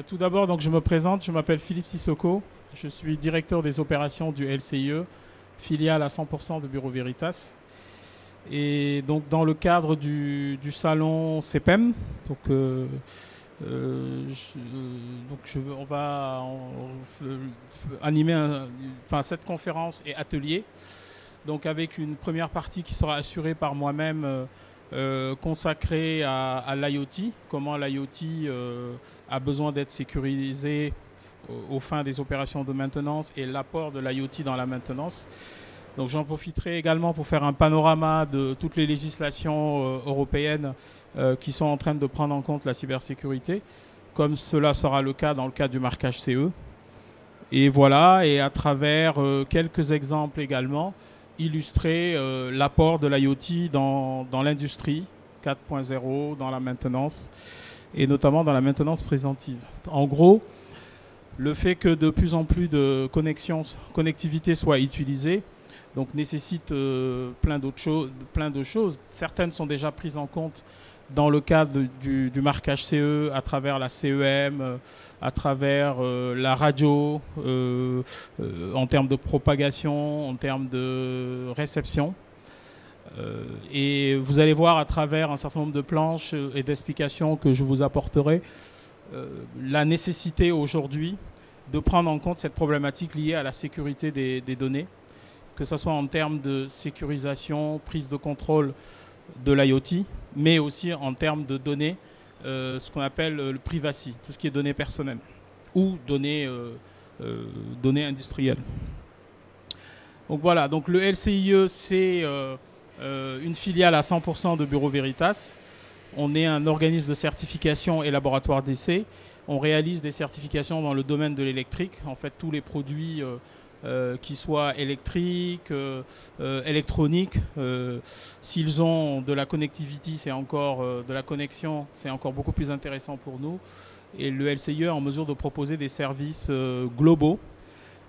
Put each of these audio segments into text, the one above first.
Tout d'abord, donc, je me présente, je m'appelle Philippe Sissoko, je suis directeur des opérations du LCIE, filiale à 100% de Bureau Veritas. Et donc dans le cadre du salon CPEM, donc, on va animer cette conférence et atelier, donc avec une première partie qui sera assurée par moi-même, consacrée à l'IoT, comment l'IoT a besoin d'être sécurisé aux fins des opérations de maintenance et l'apport de l'IoT dans la maintenance. Donc j'en profiterai également pour faire un panorama de toutes les législations européennes qui sont en train de prendre en compte la cybersécurité, comme cela sera le cas dans le cadre du marquage CE. Et voilà, et à travers quelques exemples également, illustrer l'apport de l'IoT dans l'industrie 4.0, dans la maintenance, et notamment dans la maintenance préventive. En gros, le fait que de plus en plus de connectivité soit utilisée, donc nécessite plein de choses. Certaines sont déjà prises en compte dans le cadre du marquage CE, à travers la CEM, à travers la radio, en termes de propagation, en termes de réception. Et vous allez voir à travers un certain nombre de planches et d'explications que je vous apporterai, la nécessité aujourd'hui de prendre en compte cette problématique liée à la sécurité des données, que ce soit en termes de sécurisation, prise de contrôle de l'IoT, mais aussi en termes de données, ce qu'on appelle le privacy, tout ce qui est données personnelles ou données industrielles. Donc voilà, donc le LCIE, c'est une filiale à 100% de Bureau Veritas. On est un organisme de certification et laboratoire d'essai. On réalise des certifications dans le domaine de l'électrique. En fait, tous les produits qui soient électriques, électroniques, s'ils ont de la connectivité, c'est encore de la connexion, c'est encore beaucoup plus intéressant pour nous. Et le LCIE est en mesure de proposer des services globaux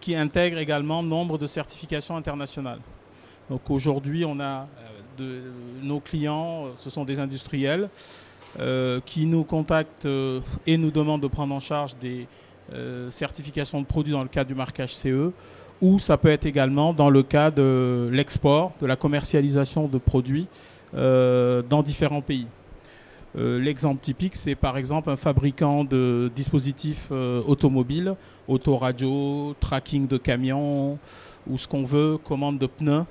qui intègrent également nombre de certifications internationales. Donc aujourd'hui, on a nos clients, ce sont des industriels qui nous contactent et nous demandent de prendre en charge des certifications de produits dans le cadre du marquage CE, ou ça peut être également dans le cas de l'export, de la commercialisation de produits dans différents pays. L'exemple typique, c'est par exemple un fabricant de dispositifs automobiles, autoradio, tracking de camions, ou ce qu'on veut, commande de pneus,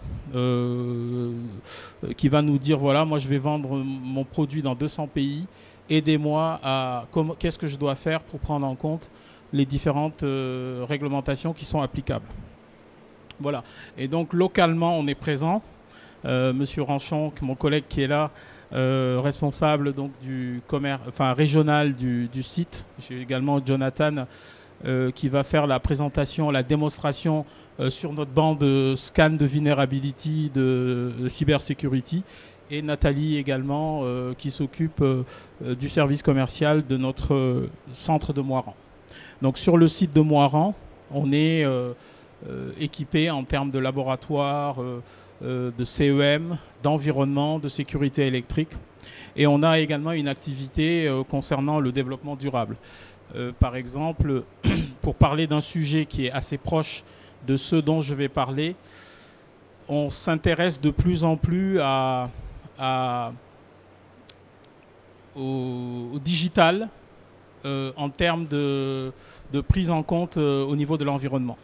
qui va nous dire, voilà, moi je vais vendre mon produit dans 200 pays, aidez-moi à qu'est-ce que je dois faire pour prendre en compte les différentes réglementations qui sont applicables. Voilà. Et donc localement, on est présent. Monsieur Ranchon, mon collègue qui est là, responsable donc du commerce, régional du site. J'ai également Jonathan qui va faire la présentation, la démonstration sur notre banc de scan de vulnerability de cybersécurité. Et Nathalie également qui s'occupe du service commercial de notre centre de Moiran. Donc sur le site de Moiran, on est équipé en termes de laboratoire, de CEM, d'environnement, de sécurité électrique. Et on a également une activité concernant le développement durable. Par exemple, pour parler d'un sujet qui est assez proche de ce dont je vais parler, on s'intéresse de plus en plus au digital en termes de prise en compte au niveau de l'environnement.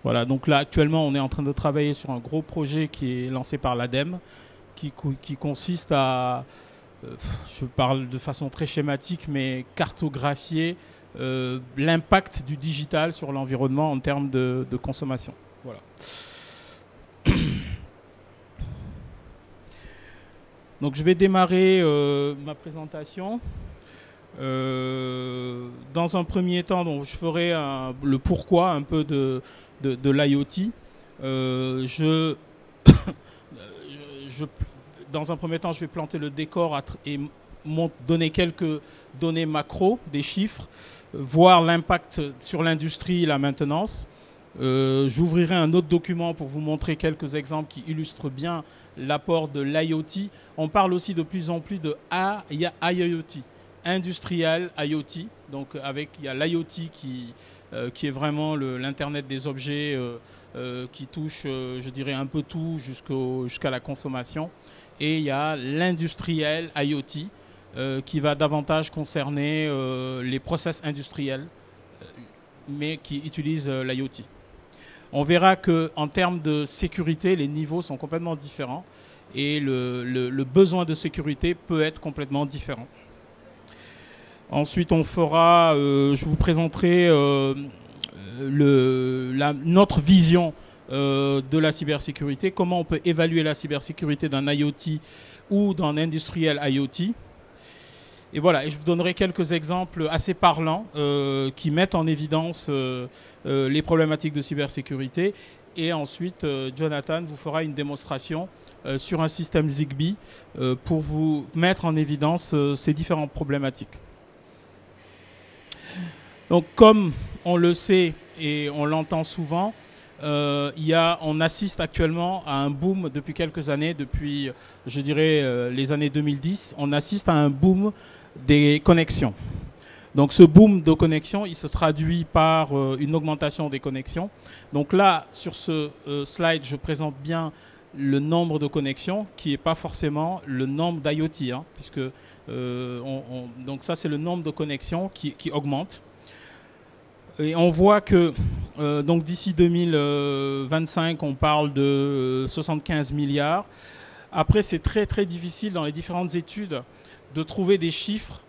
Voilà, donc là actuellement on est en train de travailler sur un gros projet qui est lancé par l'ADEME qui consiste à, je parle de façon très schématique, mais cartographier l'impact du digital sur l'environnement en termes de consommation. Voilà. Donc je vais démarrer ma présentation. Dans un premier temps, donc, je ferai le pourquoi un peu de l'IoT. Dans un premier temps, je vais planter le décor et donner quelques données macro, des chiffres, voir l'impact sur l'industrie et la maintenance. J'ouvrirai un autre document pour vous montrer quelques exemples qui illustrent bien l'apport de l'IoT. On parle aussi de plus en plus de IoT, industriel IoT. Donc il y a l'IoT qui est vraiment l'Internet des objets qui touche, je dirais, un peu tout jusqu'à la consommation. Et il y a l'industriel IoT qui va davantage concerner les process industriels, mais qui utilisent l'IoT. On verra qu'en termes de sécurité, les niveaux sont complètement différents et le besoin de sécurité peut être complètement différent. Ensuite, je vous présenterai notre vision de la cybersécurité, comment on peut évaluer la cybersécurité d'un IoT ou d'un industriel IoT. Et voilà, et je vous donnerai quelques exemples assez parlants qui mettent en évidence les problématiques de cybersécurité. Et ensuite, Jonathan vous fera une démonstration sur un système Zigbee pour vous mettre en évidence ces différentes problématiques. Donc, comme on le sait et on l'entend souvent, on assiste actuellement à un boom depuis quelques années, depuis, je dirais, les années 2010, on assiste à un boom des connexions. Donc ce boom de connexions, il se traduit par une augmentation des connexions. Donc là, sur ce slide, je présente bien le nombre de connexions, qui n'est pas forcément le nombre d'IoT, hein, puisque donc ça, c'est le nombre de connexions qui augmente. Et on voit que donc d'ici 2025, on parle de 75 milliards. Après, c'est très très difficile dans les différentes études de trouver des chiffres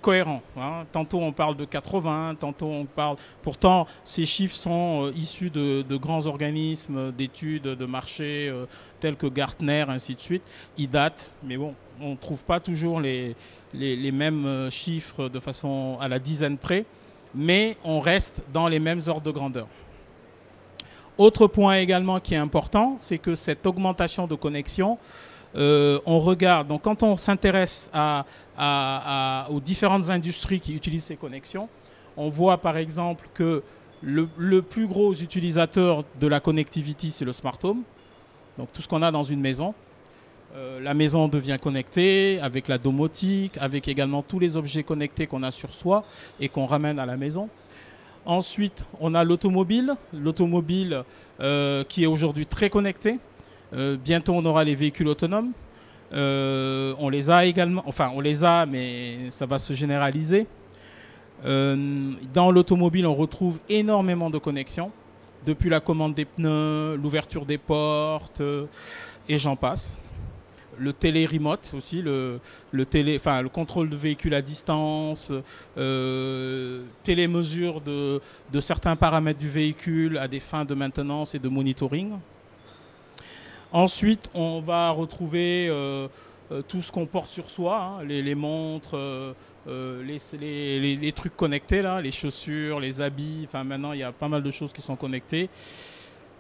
cohérents. Hein. Tantôt on parle de 80, tantôt on parle... Pourtant, ces chiffres sont issus de grands organismes d'études de marché tels que Gartner, ainsi de suite. Ils datent, mais bon, on ne trouve pas toujours les mêmes chiffres de façon à la dizaine près, mais on reste dans les mêmes ordres de grandeur. Autre point également qui est important, c'est que cette augmentation de connexion, on regarde, donc quand on s'intéresse aux différentes industries qui utilisent ces connexions, on voit par exemple que le plus gros utilisateur de la connectivity, c'est le smart home, donc tout ce qu'on a dans une maison. La maison devient connectée avec la domotique, avec également tous les objets connectés qu'on a sur soi et qu'on ramène à la maison. Ensuite, on a l'automobile, qui est aujourd'hui très connecté. Bientôt, on aura les véhicules autonomes. On les a également, enfin, on les a, mais ça va se généraliser. Dans l'automobile, on retrouve énormément de connexions, depuis la commande des pneus, l'ouverture des portes, et j'en passe. Le télé-remote aussi, le contrôle de véhicule à distance, télémesure de certains paramètres du véhicule à des fins de maintenance et de monitoring. Ensuite, on va retrouver tout ce qu'on porte sur soi, hein, les montres, les trucs connectés, là, les chaussures, les habits. Enfin, maintenant, il y a pas mal de choses qui sont connectées.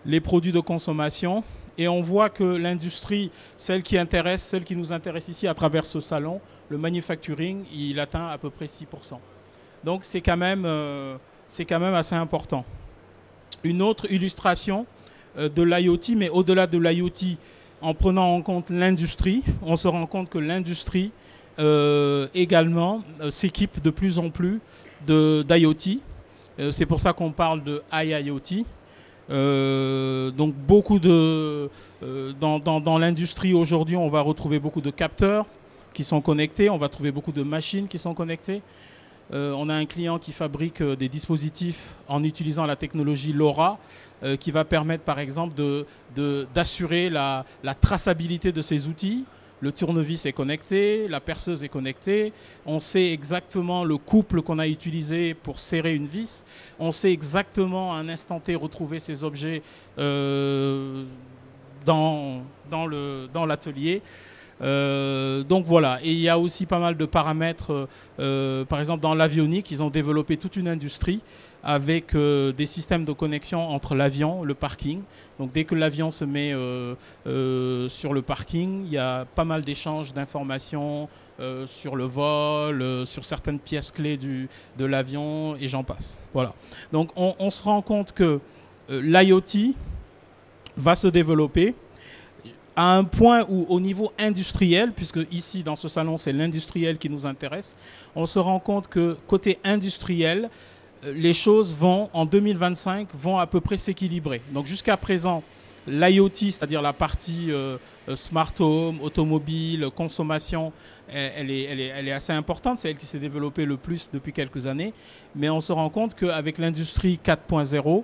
Les produits de consommation. Et on voit que l'industrie, celle qui nous intéresse ici à travers ce salon, le manufacturing, il atteint à peu près 6%. Donc c'est quand même assez important. Une autre illustration de l'IoT, mais au-delà de l'IoT, en prenant en compte l'industrie, on se rend compte que l'industrie également s'équipe de plus en plus d'IoT. C'est pour ça qu'on parle de IIoT. Donc beaucoup dans l'industrie aujourd'hui, on va retrouver beaucoup de capteurs qui sont connectés, on va trouver beaucoup de machines qui sont connectées. On a un client qui fabrique des dispositifs en utilisant la technologie LoRa qui va permettre par exemple d'assurer la traçabilité de ces outils. Le tournevis est connecté, la perceuse est connectée, on sait exactement le couple qu'on a utilisé pour serrer une vis, on sait exactement à un instant T retrouver ces objets dans l'atelier. Donc voilà, et il y a aussi pas mal de paramètres, par exemple dans l'avionique, ils ont développé toute une industrie avec des systèmes de connexion entre l'avion, le parking. Donc dès que l'avion se met sur le parking, il y a pas mal d'échanges d'informations sur le vol, sur certaines pièces clés de l'avion et j'en passe. Voilà. Donc on se rend compte que l'IoT va se développer. à un point où, au niveau industriel, puisque ici, dans ce salon, c'est l'industriel qui nous intéresse, on se rend compte que côté industriel, les choses vont, en 2025, vont à peu près s'équilibrer. Donc jusqu'à présent, l'IoT, c'est-à-dire la partie smart home, automobile, consommation, elle est assez importante. C'est elle qui s'est développée le plus depuis quelques années. Mais on se rend compte qu'avec l'industrie 4.0,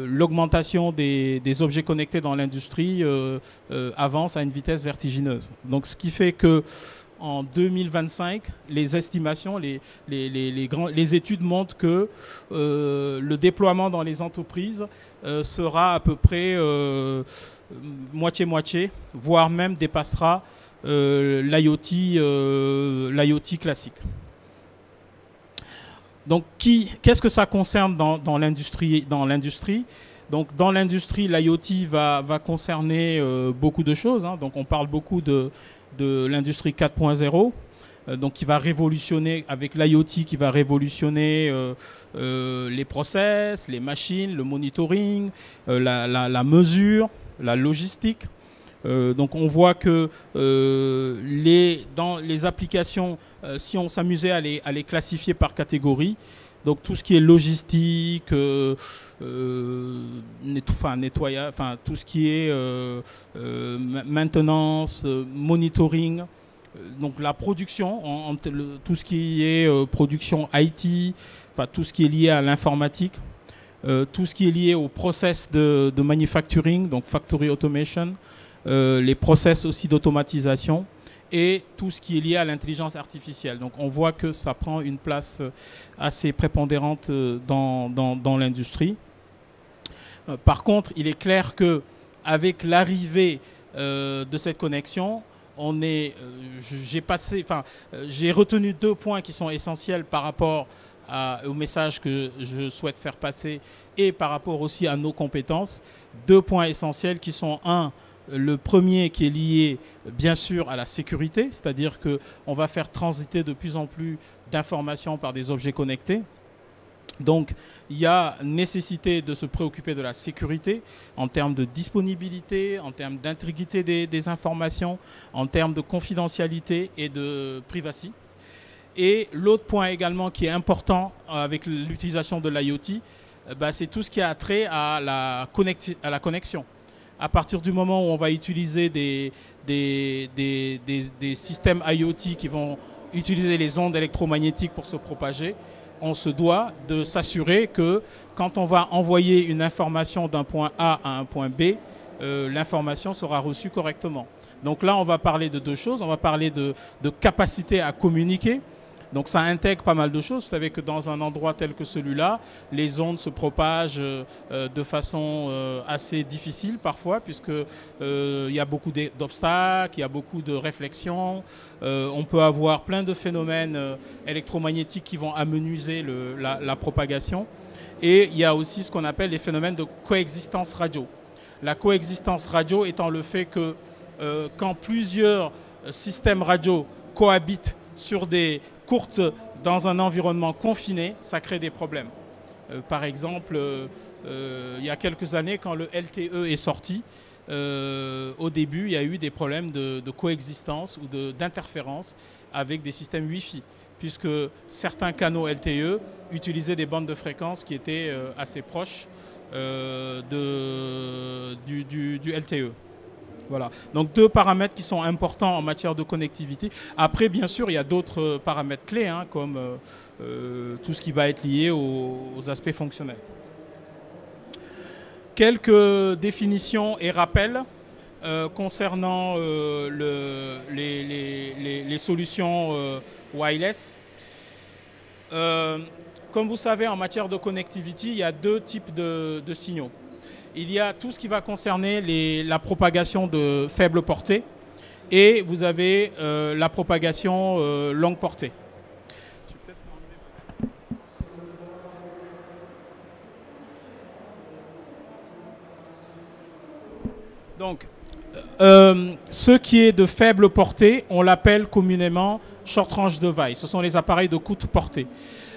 l'augmentation des objets connectés dans l'industrie avance à une vitesse vertigineuse. Donc ce qui fait que en 2025, les estimations, les études montrent que le déploiement dans les entreprises sera à peu près moitié-moitié, voire même dépassera l'IoT classique. Donc, qu'est-ce que ça concerne dans l'industrie? Donc, dans l'industrie, l'IoT va concerner beaucoup de choses. Hein. Donc, on parle beaucoup de l'industrie 4.0, donc qui va révolutionner, avec l'IoT, qui va révolutionner les process, les machines, le monitoring, la mesure, la logistique. Donc on voit que dans les applications, si on s'amusait à les classifier par catégorie, donc tout ce qui est logistique, nettoyage, tout ce qui est maintenance, monitoring, donc la production, tout ce qui est production IT, tout ce qui est lié à l'informatique, tout ce qui est lié au process de manufacturing, donc factory automation, les process aussi d'automatisation et tout ce qui est lié à l'intelligence artificielle. Donc on voit que ça prend une place assez prépondérante dans l'industrie. Par contre, il est clair qu'avec l'arrivée de cette connexion, j'ai retenu 2 points qui sont essentiels par rapport au message que je souhaite faire passer et par rapport aussi à nos compétences. 2 points essentiels qui sont le premier qui est lié bien sûr à la sécurité, c'est-à-dire qu'on va faire transiter de plus en plus d'informations par des objets connectés. Donc il y a nécessité de se préoccuper de la sécurité en termes de disponibilité, en termes d'intégrité des informations, en termes de confidentialité et de privacy. Et l'autre point également qui est important avec l'utilisation de l'IoT, c'est tout ce qui a trait à la connexion. À partir du moment où on va utiliser des systèmes IoT qui vont utiliser les ondes électromagnétiques pour se propager, on se doit de s'assurer que quand on va envoyer une information d'un point A à un point B, l'information sera reçue correctement. Donc là, on va parler de 2 choses. On va parler de capacité à communiquer. Donc ça intègre pas mal de choses. Vous savez que dans un endroit tel que celui-là, les ondes se propagent de façon assez difficile parfois, puisqu'il y a beaucoup d'obstacles, il y a beaucoup de réflexions. On peut avoir plein de phénomènes électromagnétiques qui vont amenuiser la propagation. Et il y a aussi ce qu'on appelle les phénomènes de coexistence radio. La coexistence radio étant le fait que quand plusieurs systèmes radio cohabitent sur des courtes dans un environnement confiné, ça crée des problèmes. Par exemple, il y a quelques années, quand le LTE est sorti, au début, il y a eu des problèmes de coexistence ou d'interférence avec des systèmes Wi-Fi, puisque certains canaux LTE utilisaient des bandes de fréquences qui étaient assez proches du LTE. Voilà. Donc 2 paramètres qui sont importants en matière de connectivité. Après, bien sûr, il y a d'autres paramètres clés, hein, comme tout ce qui va être lié aux aspects fonctionnels. Quelques définitions et rappels concernant les solutions wireless. Comme vous savez, en matière de connectivité, il y a 2 types de signaux. Il y a tout ce qui va concerner la propagation de faible portée et vous avez la propagation longue portée. Donc, ce qui est de faible portée, on l'appelle communément short range device. Ce sont les appareils de courte portée.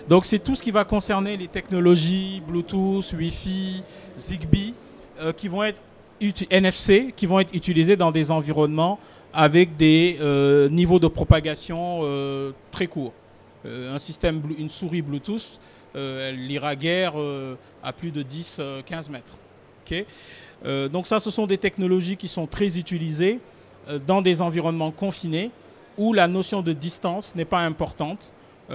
Donc, c'est tout ce qui va concerner les technologies Bluetooth, Wi-Fi, Zigbee, qui vont être NFC qui vont être utilisés dans des environnements avec des niveaux de propagation très courts. Une souris Bluetooth, elle ira guère à plus de 10-15 mètres. Okay, donc ça, ce sont des technologies qui sont très utilisées dans des environnements confinés où la notion de distance n'est pas importante. Et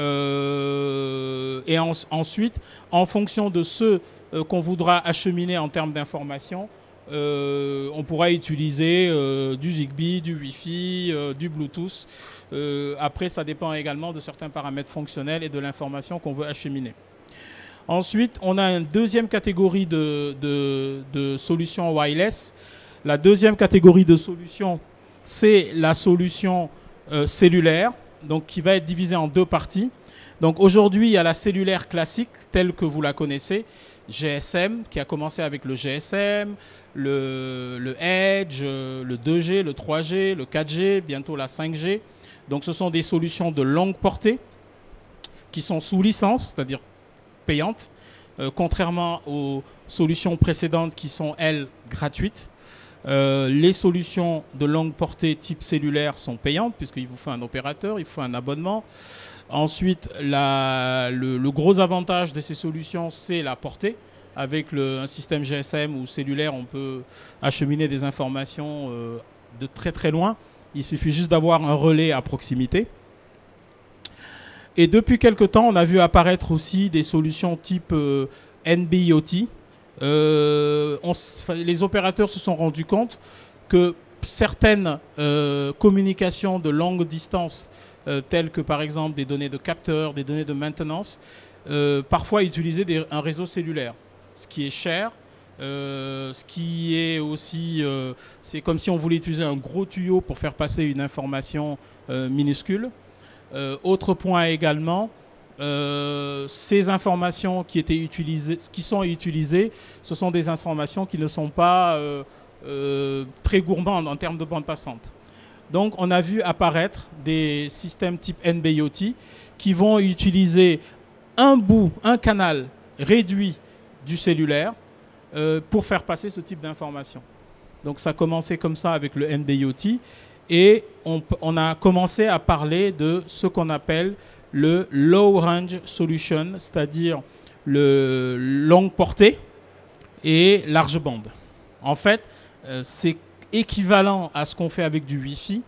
ensuite, en fonction de ce qu'on voudra acheminer en termes d'information, on pourra utiliser du Zigbee, du Wi-Fi, du Bluetooth. Après, ça dépend également de certains paramètres fonctionnels et de l'information qu'on veut acheminer. Ensuite, on a une deuxième catégorie de solutions wireless. La deuxième catégorie de solutions, c'est la solution cellulaire, donc qui va être divisée en deux parties. Donc aujourd'hui, il y a la cellulaire classique, telle que vous la connaissez, GSM, qui a commencé avec le GSM, le Edge, le 2G, le 3G, le 4G, bientôt la 5G. Donc ce sont des solutions de longue portée qui sont sous licence, c'est-à-dire payantes, contrairement aux solutions précédentes qui sont, elles, gratuites. Les solutions de longue portée type cellulaire sont payantes puisqu'il vous faut un opérateur, il faut un abonnement. Ensuite, le gros avantage de ces solutions, c'est la portée. Avec un système GSM ou cellulaire, on peut acheminer des informations de très très loin. Il suffit juste d'avoir un relais à proximité. Et depuis quelque temps, on a vu apparaître aussi des solutions type NB-IoT. Les opérateurs se sont rendus compte que certaines communications de longue distance, telles que par exemple des données de capteurs, des données de maintenance, parfois utilisaient un réseau cellulaire, ce qui est cher, ce qui est aussi... c'est comme si on voulait utiliser un gros tuyau pour faire passer une information minuscule. Autre point également, ces informations qui sont utilisées, ce sont des informations qui ne sont pas très gourmandes en termes de bande passante. Donc on a vu apparaître des systèmes type NB-IoT qui vont utiliser un canal réduit du cellulaire pour faire passer ce type d'informations. Donc ça a commencé comme ça avec le NB-IoT. Et on a commencé à parler de ce qu'on appelle le low range solution, c'est-à-dire le longue portée et large bande. En fait, c'est équivalent à ce qu'on fait avec du Wi-Fi,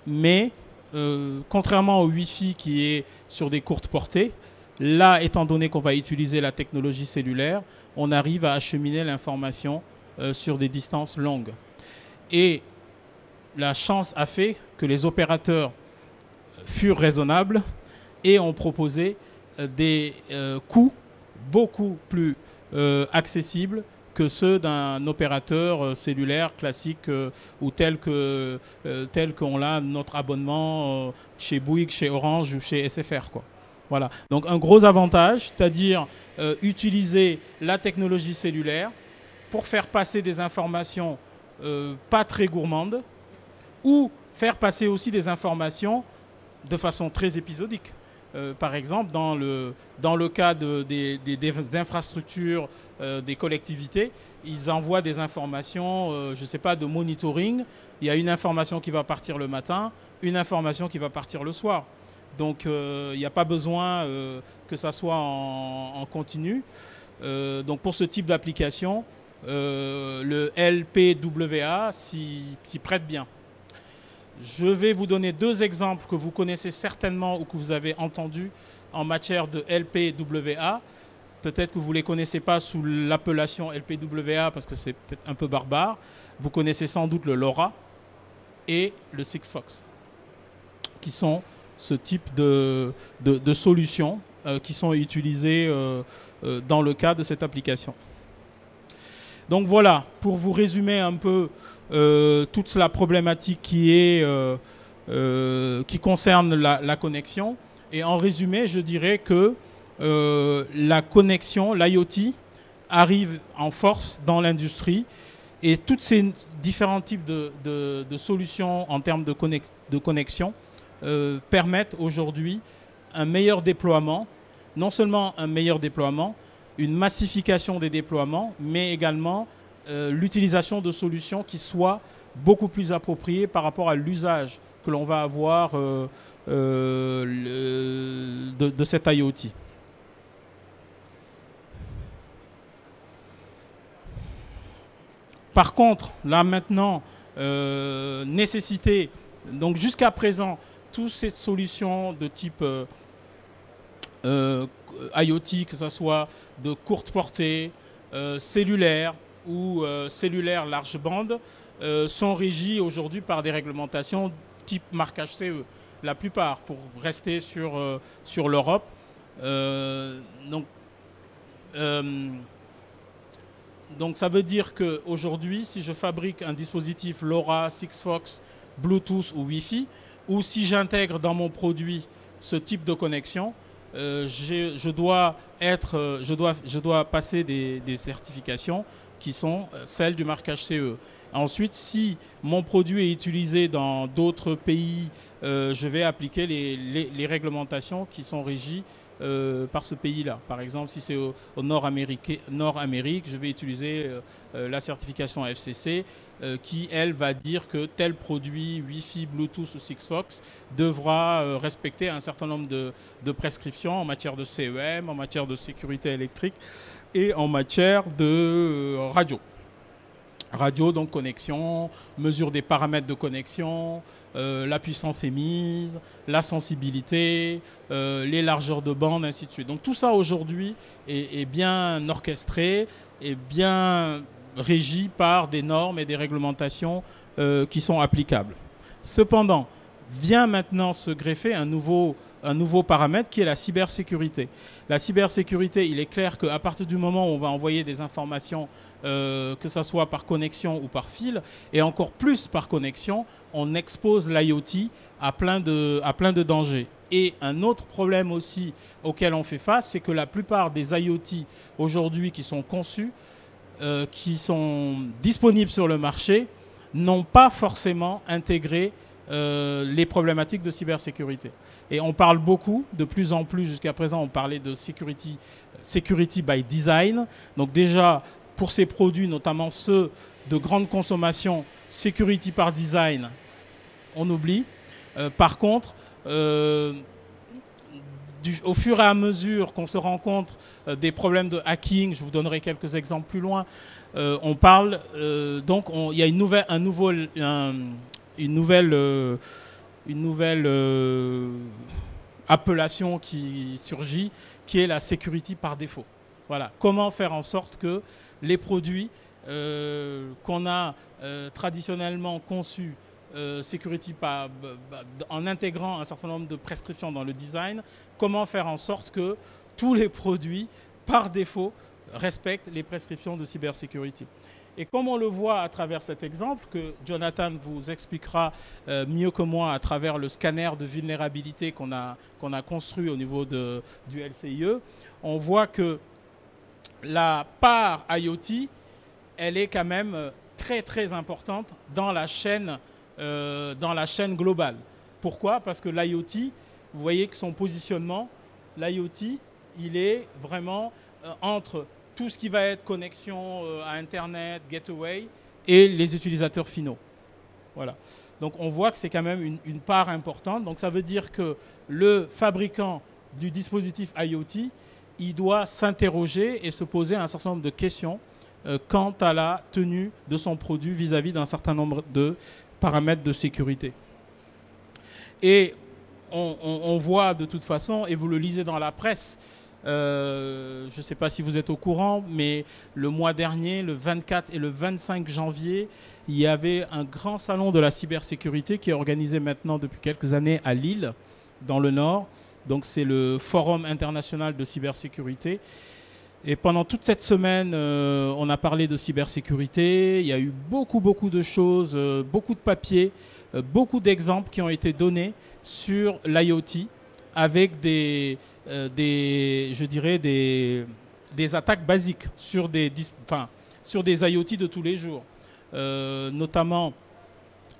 mais contrairement au Wi-Fi qui est sur des courtes portées, là, étant donné qu'on va utiliser la technologie cellulaire, on arrive à acheminer l'information sur des distances longues. Et la chance a fait que les opérateurs furent raisonnables et ont proposé des coûts beaucoup plus accessibles que ceux d'un opérateur cellulaire classique ou tel qu'on a notre abonnement chez Bouygues, chez Orange ou chez SFR, quoi. Voilà. Donc un gros avantage, c'est-à-dire utiliser la technologie cellulaire pour faire passer des informations pas très gourmandes, ou faire passer aussi des informations de façon très épisodique. Par exemple, dans le cas des infrastructures des collectivités, ils envoient des informations, je ne sais pas, de monitoring. Il y a une information qui va partir le matin, une information qui va partir le soir. Donc, il n'y a pas besoin que ça soit en continu. Donc, pour ce type d'application, le LPWA s'y prête bien. Je vais vous donner deux exemples que vous connaissez certainement ou que vous avez entendus en matière de LPWA. Peut-être que vous ne les connaissez pas sous l'appellation LPWA parce que c'est peut-être un peu barbare. Vous connaissez sans doute le LoRa et le Sigfox, qui sont ce type de solutions qui sont utilisées dans le cadre de cette application. Donc voilà, pour vous résumer un peu toute la problématique qui concerne la connexion. Et en résumé, je dirais que la connexion, l'IoT, arrive en force dans l'industrie. Et tous ces différents types de solutions en termes de connexion permettent aujourd'hui un meilleur déploiement. Non seulement un meilleur déploiement, une massification des déploiements, mais également l'utilisation de solutions qui soient beaucoup plus appropriées par rapport à l'usage que l'on va avoir de cet IoT. Par contre, là maintenant, nécessité, donc jusqu'à présent, toutes ces solutions de type IoT, que ce soit de courte portée, cellulaire ou cellulaire large bande, sont régies aujourd'hui par des réglementations type marquage CE. La plupart, pour rester sur l'Europe. Donc ça veut dire qu'aujourd'hui, si je fabrique un dispositif LoRa, Sigfox, Bluetooth ou Wi-Fi, ou si j'intègre dans mon produit ce type de connexion, je dois passer des certifications qui sont celles du marquage CE. Ensuite, si mon produit est utilisé dans d'autres pays, je vais appliquer les réglementations qui sont régies par ce pays-là. Par exemple, si c'est au Nord-Amérique, je vais utiliser la certification FCC qui, elle, va dire que tel produit Wi-Fi, Bluetooth ou Sigfox devra respecter un certain nombre de prescriptions en matière de CEM, en matière de sécurité électrique et en matière de radio. Radio, donc connexion, mesure des paramètres de connexion, la puissance émise, la sensibilité, les largeurs de bande, ainsi de suite. Donc tout ça aujourd'hui est bien orchestré et bien régi par des normes et des réglementations qui sont applicables. Cependant, vient maintenant se greffer un nouveau paramètre qui est la cybersécurité. La cybersécurité, il est clair qu'à partir du moment où on va envoyer des informations, que ce soit par connexion ou par fil, et encore plus par connexion, on expose l'IoT à plein de dangers. Et un autre problème aussi auquel on fait face, c'est que la plupart des IoT aujourd'hui qui sont conçus, qui sont disponibles sur le marché, n'ont pas forcément intégré les problématiques de cybersécurité. Et on parle beaucoup, de plus en plus, jusqu'à présent, on parlait de security by design. Donc déjà, pour ces produits, notamment ceux de grande consommation, security par design, on oublie. Par contre, au fur et à mesure qu'on se rend compte des problèmes de hacking, je vous donnerai quelques exemples plus loin, on parle, donc il y a une nouvelle appellation qui surgit, qui est la security par défaut. Voilà. Comment faire en sorte que les produits qu'on a traditionnellement conçus en intégrant un certain nombre de prescriptions dans le design, comment faire en sorte que tous les produits, par défaut, respectent les prescriptions de cybersécurité. Et comme on le voit à travers cet exemple, que Jonathan vous expliquera mieux que moi à travers le scanner de vulnérabilité qu'on a construit au niveau du LCIE, on voit que la part IoT, elle est quand même très très importante dans la chaîne globale. Pourquoi? Parce que l'IoT, vous voyez que son positionnement, l'IoT, il est vraiment entre tout ce qui va être connexion à Internet, gateway, et les utilisateurs finaux. Voilà. Donc on voit que c'est quand même une part importante. Donc ça veut dire que le fabricant du dispositif IoT, il doit s'interroger et se poser un certain nombre de questions quant à la tenue de son produit vis-à-vis d'un certain nombre de paramètres de sécurité. Et on voit de toute façon, et vous le lisez dans la presse, je ne sais pas si vous êtes au courant, mais le mois dernier, le 24 et le 25 janvier, il y avait un grand salon de la cybersécurité qui est organisé maintenant depuis quelques années à Lille, dans le Nord. Donc c'est le Forum international de cybersécurité. Et pendant toute cette semaine, on a parlé de cybersécurité. Il y a eu beaucoup de choses, beaucoup de papiers, beaucoup d'exemples qui ont été donnés sur l'IoT avec des attaques basiques sur des IoT de tous les jours. Notamment,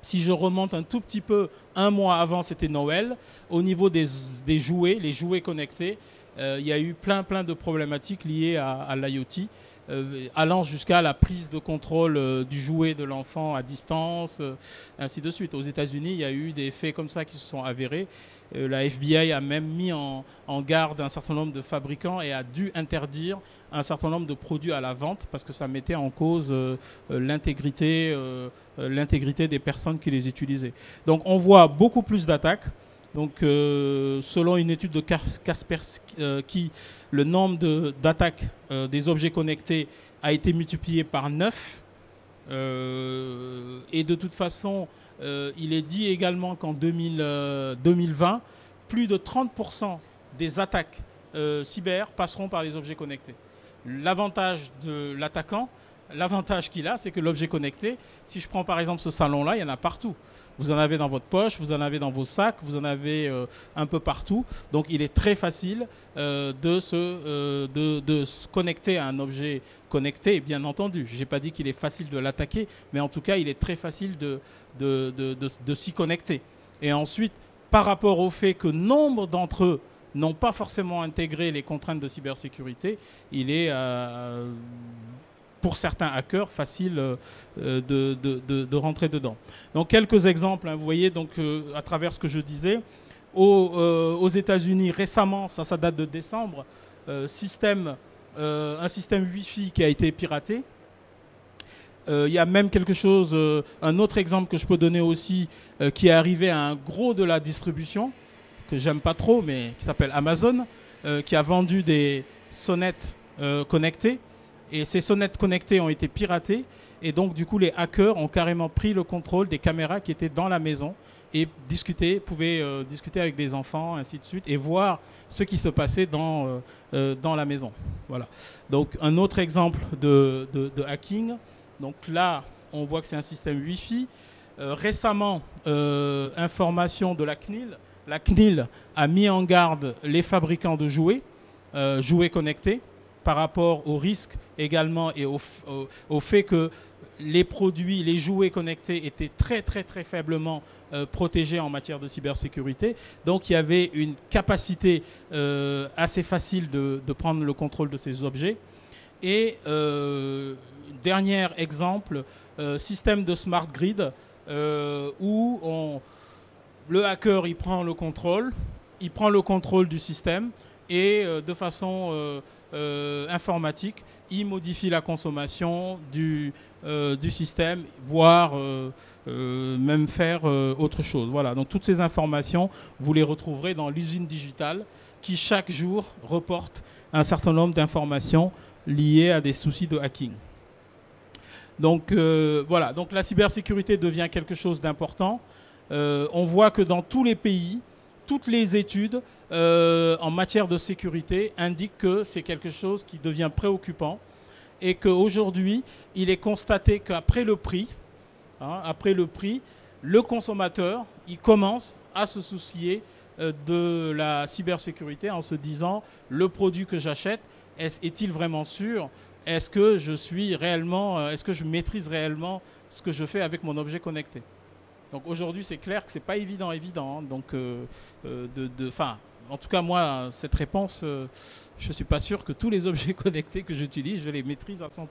si je remonte un tout petit peu, un mois avant, c'était Noël. Au niveau des jouets, les jouets connectés, il y a eu plein de problématiques liées à l'IoT allant jusqu'à la prise de contrôle du jouet de l'enfant à distance, ainsi de suite. Aux États-Unis, il y a eu des faits comme ça qui se sont avérés. La FBI a même mis en garde un certain nombre de fabricants et a dû interdire un certain nombre de produits à la vente parce que ça mettait en cause l'intégrité des personnes qui les utilisaient. Donc on voit beaucoup plus d'attaques. Donc selon une étude de Kaspersky, le nombre d'attaques des objets connectés a été multiplié par 9. Et de toute façon, il est dit également qu'en 2020, plus de 30% des attaques cyber passeront par les objets connectés. L'avantage de l'attaquant, l'avantage qu'il a, c'est que l'objet connecté, si je prends par exemple ce salon-là, il y en a partout. Vous en avez dans votre poche, vous en avez dans vos sacs, vous en avez un peu partout. Donc il est très facile de se connecter à un objet connecté, bien entendu. Je n'ai pas dit qu'il est facile de l'attaquer, mais en tout cas, il est très facile de s'y connecter. Et ensuite, par rapport au fait que nombre d'entre eux n'ont pas forcément intégré les contraintes de cybersécurité, il est, pour certains hackers, facile de rentrer dedans. Donc, quelques exemples, hein, vous voyez, donc, à travers ce que je disais. Aux États-Unis, récemment, ça date de décembre, un système Wi-Fi qui a été piraté. Il y a même quelque chose, un autre exemple que je peux donner aussi, qui est arrivé à un gros de la distribution, que j'aime pas trop, mais qui s'appelle Amazon, qui a vendu des sonnettes connectées. Et ces sonnettes connectées ont été piratées. Et donc, du coup, les hackers ont carrément pris le contrôle des caméras qui étaient dans la maison et pouvaient discuter avec des enfants, ainsi de suite, et voir ce qui se passait dans la maison. Voilà. Donc, un autre exemple de hacking. Donc là, on voit que c'est un système Wi-Fi. Récemment, information de la CNIL. La CNIL a mis en garde les fabricants de jouets connectés, par rapport au risque également et au fait que les jouets connectés étaient très très très faiblement protégés en matière de cybersécurité. Donc il y avait une capacité assez facile de prendre le contrôle de ces objets. Et dernier exemple, système de smart grid où le hacker il prend le contrôle du système et de façon informatique, il modifie la consommation du système, voire même faire autre chose. Voilà, donc toutes ces informations, vous les retrouverez dans l'usine digitale qui chaque jour reporte un certain nombre d'informations liées à des soucis de hacking. Donc voilà, donc la cybersécurité devient quelque chose d'important. On voit que dans tous les pays, toutes les études en matière de sécurité indiquent que c'est quelque chose qui devient préoccupant et qu'aujourd'hui, il est constaté qu'après le prix, le consommateur, il commence à se soucier de la cybersécurité en se disant le produit que j'achète, est-il vraiment sûr? Est-ce que est-ce que je maîtrise réellement ce que je fais avec mon objet connecté? Donc aujourd'hui, c'est clair que ce n'est pas évident. Hein. Donc, en tout cas, moi, cette réponse, je ne suis pas sûr que tous les objets connectés que j'utilise, je les maîtrise à 100%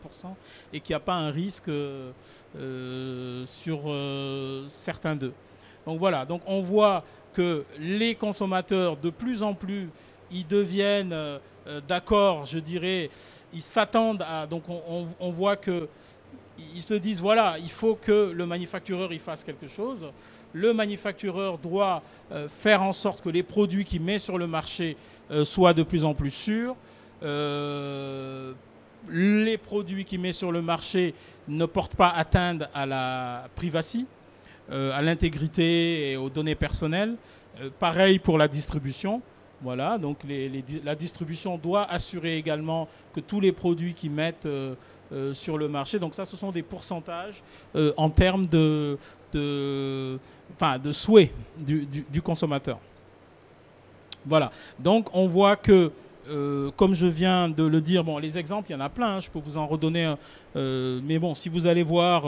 et qu'il n'y a pas un risque sur certains d'eux. Donc voilà, donc on voit que les consommateurs, de plus en plus, ils deviennent d'accord, je dirais, ils s'attendent à... Donc on voit que ils se disent, voilà, il faut que le manufactureur il fasse quelque chose. Le manufactureur doit faire en sorte que les produits qu'il met sur le marché soient de plus en plus sûrs. Les produits qu'il met sur le marché ne portent pas atteinte à la privacy, à l'intégrité et aux données personnelles. Pareil pour la distribution. Voilà, donc la distribution doit assurer également que tous les produits qu'ils mettent sur le marché. Donc ça, ce sont des pourcentages en termes de souhait du consommateur. Voilà. Donc on voit que, comme je viens de le dire, bon, les exemples, il y en a plein, hein, je peux vous en redonner. Mais bon, si vous allez voir,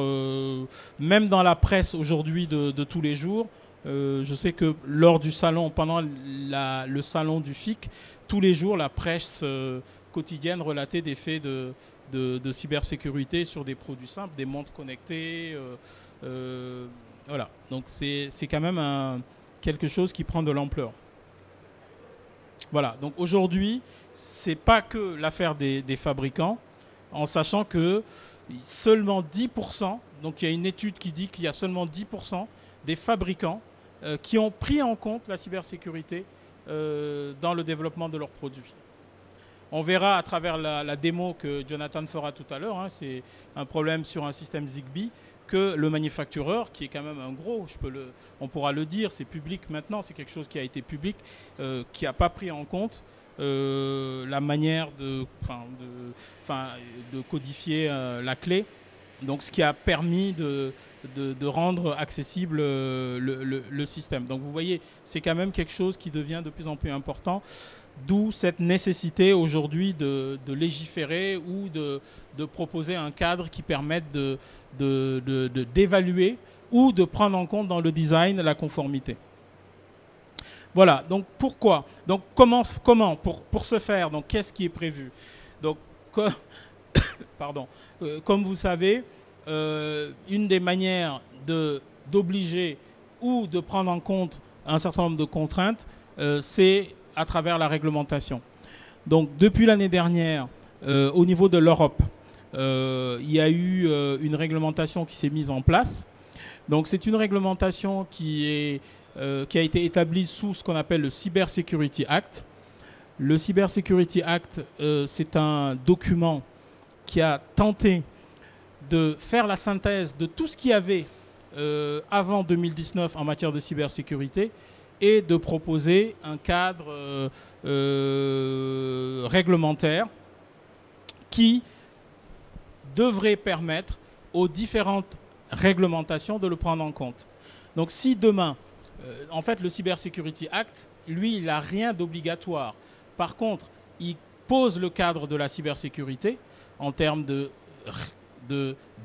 même dans la presse aujourd'hui de tous les jours, je sais que lors du salon, pendant le salon du FIC, tous les jours, la presse quotidienne relatait des faits de cybersécurité sur des produits simples, des montres connectées. Voilà, donc c'est quand même quelque chose qui prend de l'ampleur. Voilà, donc aujourd'hui, ce n'est pas que l'affaire des fabricants, en sachant que seulement 10%, donc il y a une étude qui dit qu'il y a seulement 10% des fabricants qui ont pris en compte la cybersécurité dans le développement de leurs produits. On verra à travers la démo que Jonathan fera tout à l'heure, hein, c'est un problème sur un système Zigbee, que le manufactureur, qui est quand même un gros, on pourra le dire, c'est public maintenant, c'est quelque chose qui a été public, qui n'a pas pris en compte la manière de codifier la clé. Donc ce qui a permis de rendre accessible le système. Donc vous voyez, c'est quand même quelque chose qui devient de plus en plus important. D'où cette nécessité aujourd'hui de légiférer ou de proposer un cadre qui permette d'évaluer ou de prendre en compte dans le design la conformité. Voilà, donc pourquoi? Donc comment pour ce faire, donc qu'est-ce qui est prévu? Donc, pardon, comme vous savez, une des manières d'obliger ou de prendre en compte un certain nombre de contraintes, c'est à travers la réglementation. Donc depuis l'année dernière, au niveau de l'Europe, il y a eu une réglementation qui s'est mise en place. Donc c'est une réglementation qui a été établie sous ce qu'on appelle le Cyber Security Act. Le Cyber Security Act, c'est un document qui a tenté de faire la synthèse de tout ce qu'il y avait avant 2019 en matière de cybersécurité et de proposer un cadre réglementaire qui devrait permettre aux différentes réglementations de le prendre en compte. Donc si demain, en fait le Cyber Security Act, lui, il n'a rien d'obligatoire. Par contre, il pose le cadre de la cybersécurité en termes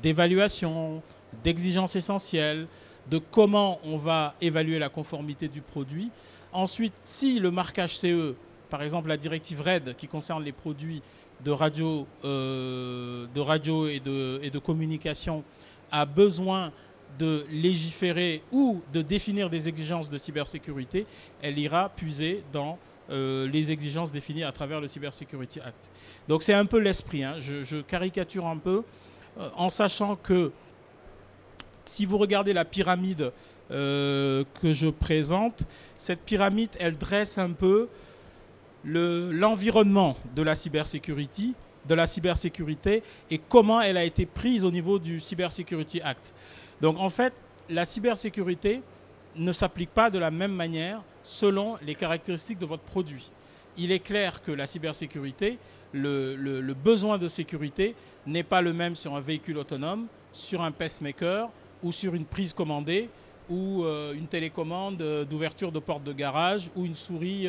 d'évaluation, d'exigences essentielles, de comment on va évaluer la conformité du produit. Ensuite, si le marquage CE, par exemple la directive RED qui concerne les produits de radio et de communication, a besoin de légiférer ou de définir des exigences de cybersécurité, elle ira puiser dans les exigences définies à travers le Cyber Security Act. Donc c'est un peu l'esprit, hein. Je caricature un peu en sachant que si vous regardez la pyramide que je présente, cette pyramide, elle dresse un peu l'environnement de la cybersécurité et comment elle a été prise au niveau du Cyber Security Act. Donc en fait, la cybersécurité ne s'applique pas de la même manière selon les caractéristiques de votre produit. Il est clair que la cybersécurité, le besoin de sécurité n'est pas le même sur un véhicule autonome, sur un pacemaker ou sur une prise commandée ou une télécommande d'ouverture de porte de garage ou une souris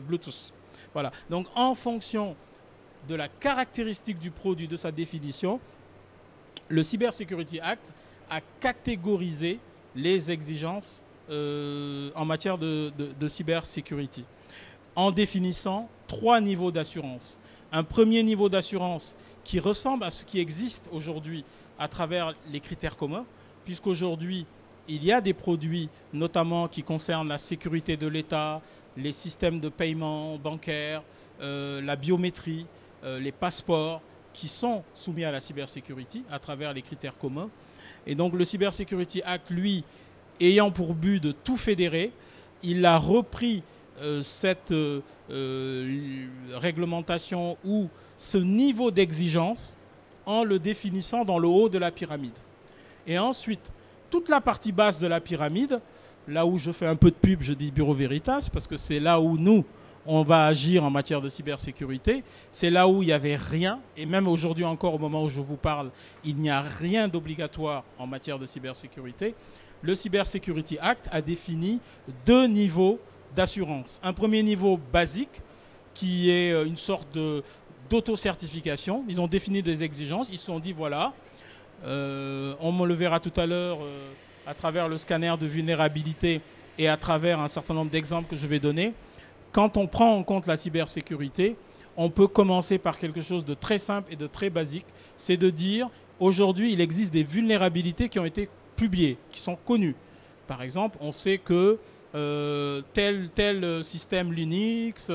Bluetooth. Voilà. Donc en fonction de la caractéristique du produit, de sa définition, le Cyber Security Act a catégorisé les exigences en matière de cybersécurité en définissant 3 niveaux d'assurance. Un premier niveau d'assurance qui ressemble à ce qui existe aujourd'hui à travers les critères communs, puisqu'aujourd'hui, il y a des produits, notamment qui concernent la sécurité de l'État, les systèmes de paiement bancaire, la biométrie, les passeports, qui sont soumis à la cybersécurité à travers les critères communs. Et donc le Cyber Security Act, lui, ayant pour but de tout fédérer, il a repris cette réglementation ou ce niveau d'exigence en le définissant dans le haut de la pyramide. Et ensuite, toute la partie basse de la pyramide, là où je fais un peu de pub, je dis Bureau Veritas, parce que c'est là où nous, on va agir en matière de cybersécurité. C'est là où il n'y avait rien, et même aujourd'hui encore, au moment où je vous parle, il n'y a rien d'obligatoire en matière de cybersécurité. Le Cyber Security Act a défini 2 niveaux d'assurance. Un premier niveau basique, qui est une sorte d'auto-certification. Ils ont défini des exigences. Ils se sont dit, voilà, on me le verra tout à l'heure à travers le scanner de vulnérabilité et à travers un certain nombre d'exemples que je vais donner. Quand on prend en compte la cybersécurité, on peut commencer par quelque chose de très simple et de très basique. C'est de dire, aujourd'hui, il existe des vulnérabilités qui ont été publiées, qui sont connues. Par exemple, on sait que tel système Linux,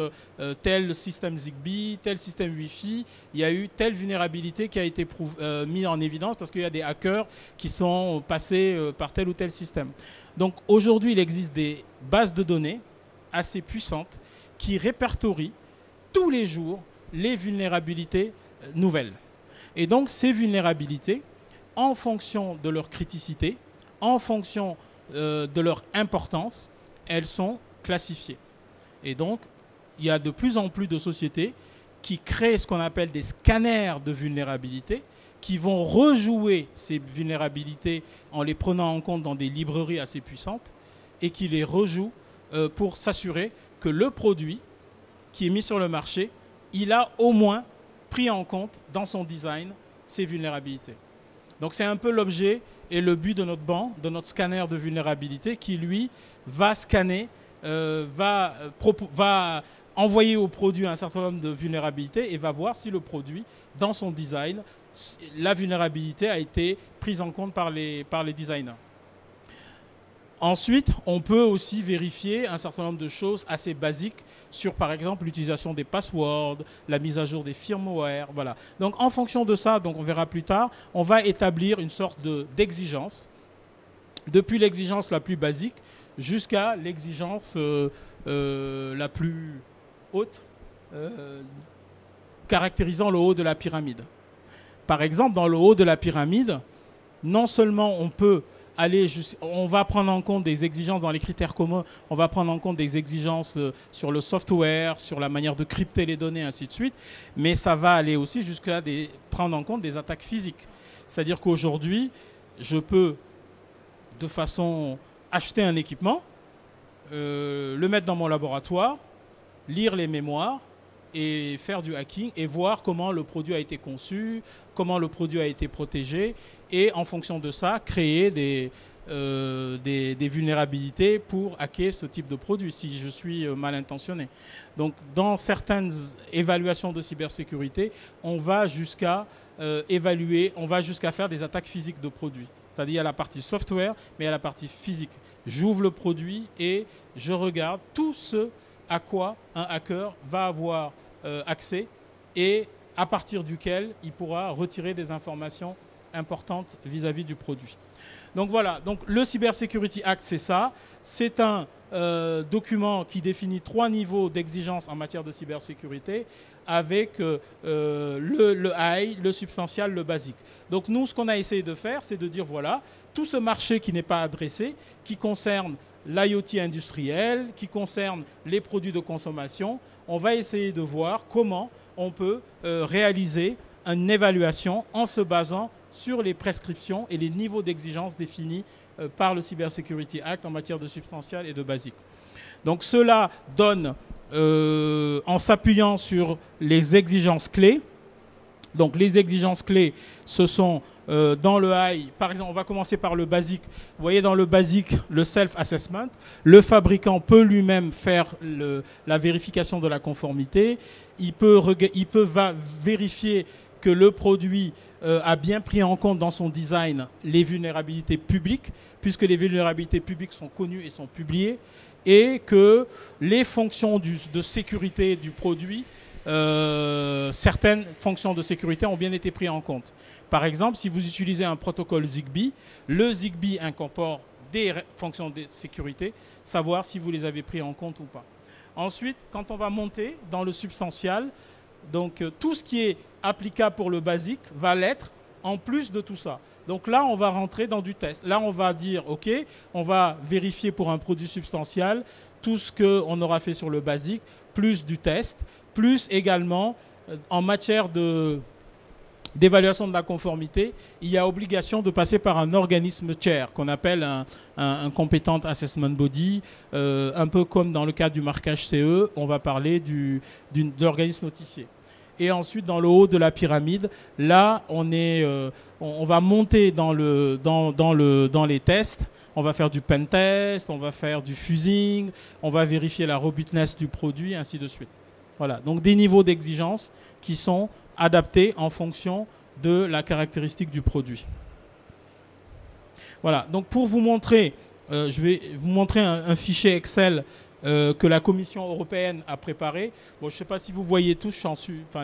tel système Zigbee, tel système Wi-Fi, il y a eu telle vulnérabilité qui a été mise en évidence parce qu'il y a des hackers qui sont passés par tel ou tel système. Donc aujourd'hui, il existe des bases de données assez puissantes qui répertorient tous les jours les vulnérabilités nouvelles. Et donc ces vulnérabilités, en fonction de leur criticité, en fonction de leur importance, elles sont classifiées. Et donc, il y a de plus en plus de sociétés qui créent ce qu'on appelle des scanners de vulnérabilité, qui vont rejouer ces vulnérabilités en les prenant en compte dans des librairies assez puissantes et qui les rejouent pour s'assurer que le produit qui est mis sur le marché, il a au moins pris en compte dans son design ces vulnérabilités. Donc c'est un peu l'objet et le but de notre banc, de notre scanner de vulnérabilité qui, lui, va scanner, va envoyer au produit un certain nombre de vulnérabilités et va voir si le produit, dans son design, la vulnérabilité a été prise en compte par les designers. Ensuite, on peut aussi vérifier un certain nombre de choses assez basiques sur, par exemple, l'utilisation des passwords, la mise à jour des firmware, voilà. Donc, en fonction de ça, donc on verra plus tard, on va établir une sorte d'exigence, depuis l'exigence la plus basique jusqu'à l'exigence la plus haute, caractérisant le haut de la pyramide. Par exemple, dans le haut de la pyramide, non seulement on va prendre en compte des exigences dans les critères communs, on va prendre en compte des exigences sur le software, sur la manière de crypter les données, ainsi de suite, mais ça va aller aussi jusqu'à prendre en compte des attaques physiques. C'est-à-dire qu'aujourd'hui, je peux, de façon, acheter un équipement, le mettre dans mon laboratoire, lire les mémoires, et faire du hacking et voir comment le produit a été conçu, comment le produit a été protégé et en fonction de ça, créer des vulnérabilités pour hacker ce type de produit si je suis mal intentionné. Donc dans certaines évaluations de cybersécurité, on va jusqu'à faire des attaques physiques de produits. C'est-à-dire il y a la partie software, mais il y a la partie physique. J'ouvre le produit et je regarde tout ce à quoi un hacker va avoir accès et à partir duquel il pourra retirer des informations importantes vis-à-vis du produit. Donc voilà, donc le Cyber Security Act, c'est ça. C'est un document qui définit 3 niveaux d'exigence en matière de cybersécurité avec le high, le substantial, le basique. Donc nous, ce qu'on a essayé de faire, c'est de dire, voilà, tout ce marché qui n'est pas adressé, qui concerne l'IoT industriel, qui concerne les produits de consommation, on va essayer de voir comment on peut réaliser une évaluation en se basant sur les prescriptions et les niveaux d'exigence définis par le Cyber Security Act en matière de substantial et de basique. Donc cela donne, en s'appuyant sur les exigences clés, donc les exigences clés, ce sont dans le high, par exemple, on va commencer par le basique. Vous voyez dans le basique, le self-assessment. Le fabricant peut lui-même faire la vérification de la conformité. Il peut vérifier que le produit a bien pris en compte dans son design les vulnérabilités publiques, puisque les vulnérabilités publiques sont connues et sont publiées, et que les fonctions de sécurité du produit, certaines fonctions de sécurité ont bien été prises en compte. Par exemple, si vous utilisez un protocole Zigbee, le Zigbee incorpore des fonctions de sécurité, savoir si vous les avez pris en compte ou pas. Ensuite, quand on va monter dans le substantial, donc tout ce qui est applicable pour le basique va l'être en plus de tout ça. Donc là, on va rentrer dans du test. Là, on va dire, OK, on va vérifier pour un produit substantial tout ce qu'on aura fait sur le basique, plus du test, plus également en matière d'évaluation de la conformité, il y a obligation de passer par un organisme tiers qu'on appelle un Competent Assessment Body, un peu comme dans le cas du marquage CE, on va parler de l'organisme notifié. Et ensuite, dans le haut de la pyramide, là, on va monter dans les tests. On va faire du pen test, on va faire du fusing, on va vérifier la robustness du produit, ainsi de suite. Voilà, donc des niveaux d'exigence qui sont adaptés en fonction de la caractéristique du produit. Voilà, donc pour vous montrer, je vais vous montrer un fichier Excel que la Commission européenne a préparé. Bon, je ne sais pas si vous voyez tous,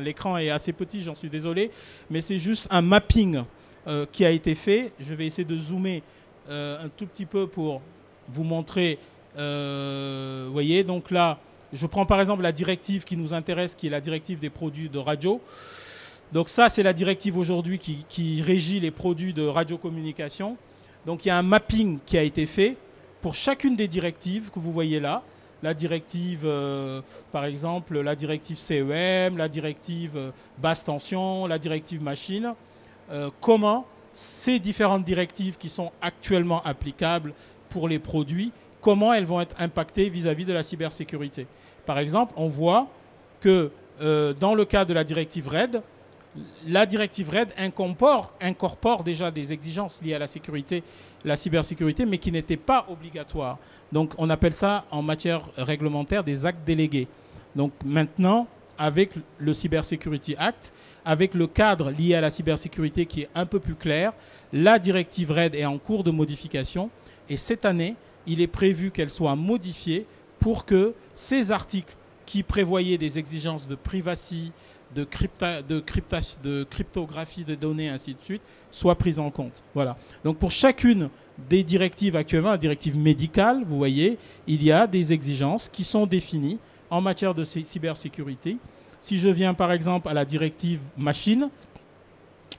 l'écran est assez petit, j'en suis désolé, mais c'est juste un mapping qui a été fait. Je vais essayer de zoomer un tout petit peu pour vous montrer. Vous voyez, donc là, je prends par exemple la directive qui nous intéresse, qui est la directive des produits de radio. Donc ça, c'est la directive aujourd'hui qui régit les produits de radiocommunication. Donc il y a un mapping qui a été fait pour chacune des directives que vous voyez là. La directive, par exemple, la directive CEM, la directive basse tension, la directive machine. Comment ces différentes directives qui sont actuellement applicables pour les produits, comment elles vont être impactées vis-à-vis de la cybersécurité. Par exemple, on voit que dans le cas de la directive RED, la directive RED incorpore déjà des exigences liées à la sécurité, la cybersécurité, mais qui n'étaient pas obligatoires. Donc, on appelle ça en matière réglementaire des actes délégués. Donc, maintenant, avec le Cybersecurity Act, avec le cadre lié à la cybersécurité qui est un peu plus clair, la directive RED est en cours de modification et cette année, il est prévu qu'elle soit modifiée pour que ces articles qui prévoyaient des exigences de privacy, de cryptographie de données, ainsi de suite, soient prises en compte. Voilà. Donc pour chacune des directives actuellement, la directive médicale, vous voyez, il y a des exigences qui sont définies en matière de cybersécurité. Si je viens par exemple à la directive machine,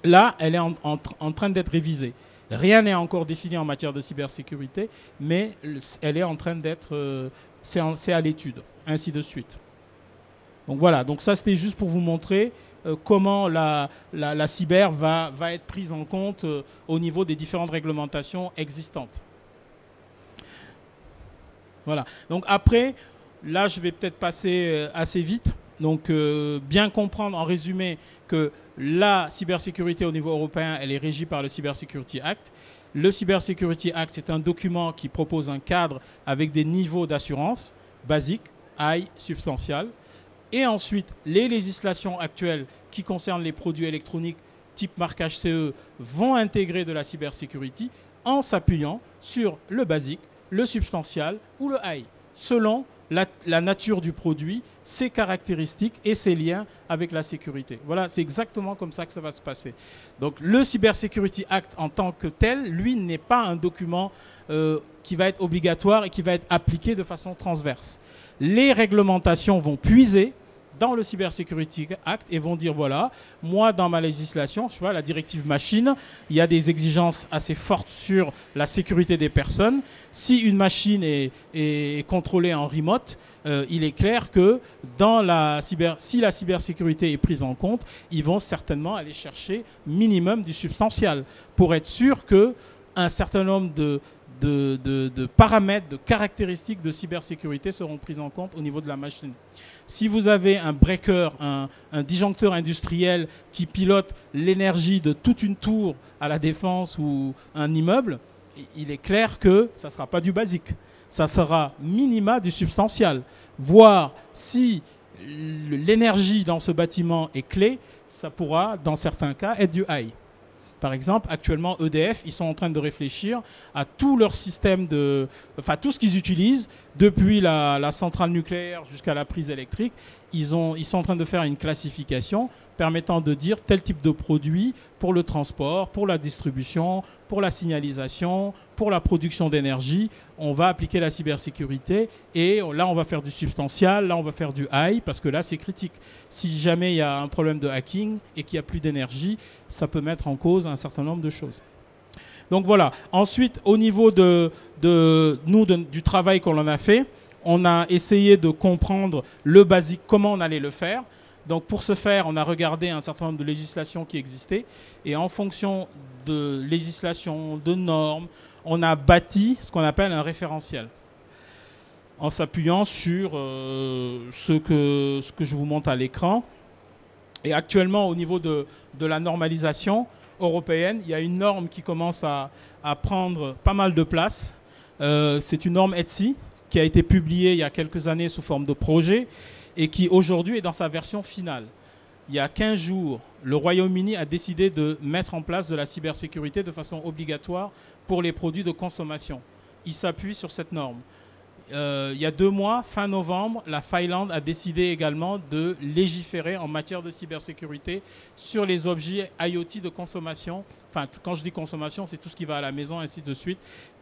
là, elle est en train d'être révisée. Rien n'est encore défini en matière de cybersécurité, mais elle est en train d'être... c'est à l'étude, ainsi de suite. Donc voilà, donc ça c'était juste pour vous montrer comment la cyber va être prise en compte au niveau des différentes réglementations existantes. Voilà, donc après, là je vais peut-être passer assez vite. Donc bien comprendre en résumé que la cybersécurité au niveau européen, elle est régie par le Cybersecurity Act. Le Cybersecurity Act, c'est un document qui propose un cadre avec des niveaux d'assurance basiques, high, substantial. Et ensuite, les législations actuelles qui concernent les produits électroniques type marquage CE vont intégrer de la cybersécurité en s'appuyant sur le basique, le substantial ou le high, selon la nature du produit, ses caractéristiques et ses liens avec la sécurité. Voilà, c'est exactement comme ça que ça va se passer. Donc le Cybersecurity Act en tant que tel, lui, n'est pas un document qui va être obligatoire et qui va être appliqué de façon transverse. Les réglementations vont puiser dans le Cybersecurity Act et vont dire, voilà, moi, dans ma législation, je vois, la directive machine, il y a des exigences assez fortes sur la sécurité des personnes. Si une machine est contrôlée en remote, il est clair que si la cybersécurité est prise en compte, ils vont certainement aller chercher minimum du substantial pour être sûr qu'un certain nombre de paramètres, de caractéristiques de cybersécurité seront prises en compte au niveau de la machine. Si vous avez un breaker, un disjoncteur industriel qui pilote l'énergie de toute une tour à la Défense ou un immeuble, il est clair que ça ne sera pas du basique. Ça sera minima du substantial. Voire si l'énergie dans ce bâtiment est clé, ça pourra, dans certains cas, être du high. Par exemple, actuellement, EDF, ils sont en train de réfléchir à tout leur système tout ce qu'ils utilisent, depuis la centrale nucléaire jusqu'à la prise électrique. Ils sont en train de faire une classification permettant de dire tel type de produit pour le transport, pour la distribution, pour la signalisation, pour la production d'énergie. On va appliquer la cybersécurité et là, on va faire du substantial, là, on va faire du high parce que là, c'est critique. Si jamais il y a un problème de hacking et qu'il n'y a plus d'énergie, ça peut mettre en cause un certain nombre de choses. Donc voilà. Ensuite, au niveau du travail qu'on en a fait, on a essayé de comprendre le basique, comment on allait le faire. Donc pour ce faire, on a regardé un certain nombre de législations qui existaient et en fonction de législations, de normes, on a bâti ce qu'on appelle un référentiel en s'appuyant sur ce que je vous montre à l'écran. Et actuellement, au niveau de la normalisation européenne, il y a une norme qui commence à prendre pas mal de place. C'est une norme ETSI qui a été publiée il y a quelques années sous forme de projet et qui aujourd'hui est dans sa version finale. Il y a 15 jours, le Royaume-Uni a décidé de mettre en place de la cybersécurité de façon obligatoire pour les produits de consommation. Il s'appuie sur cette norme. Il y a 2 mois, fin novembre, la Finlande a décidé également de légiférer en matière de cybersécurité sur les objets IoT de consommation. Enfin, quand je dis consommation, c'est tout ce qui va à la maison, ainsi de suite.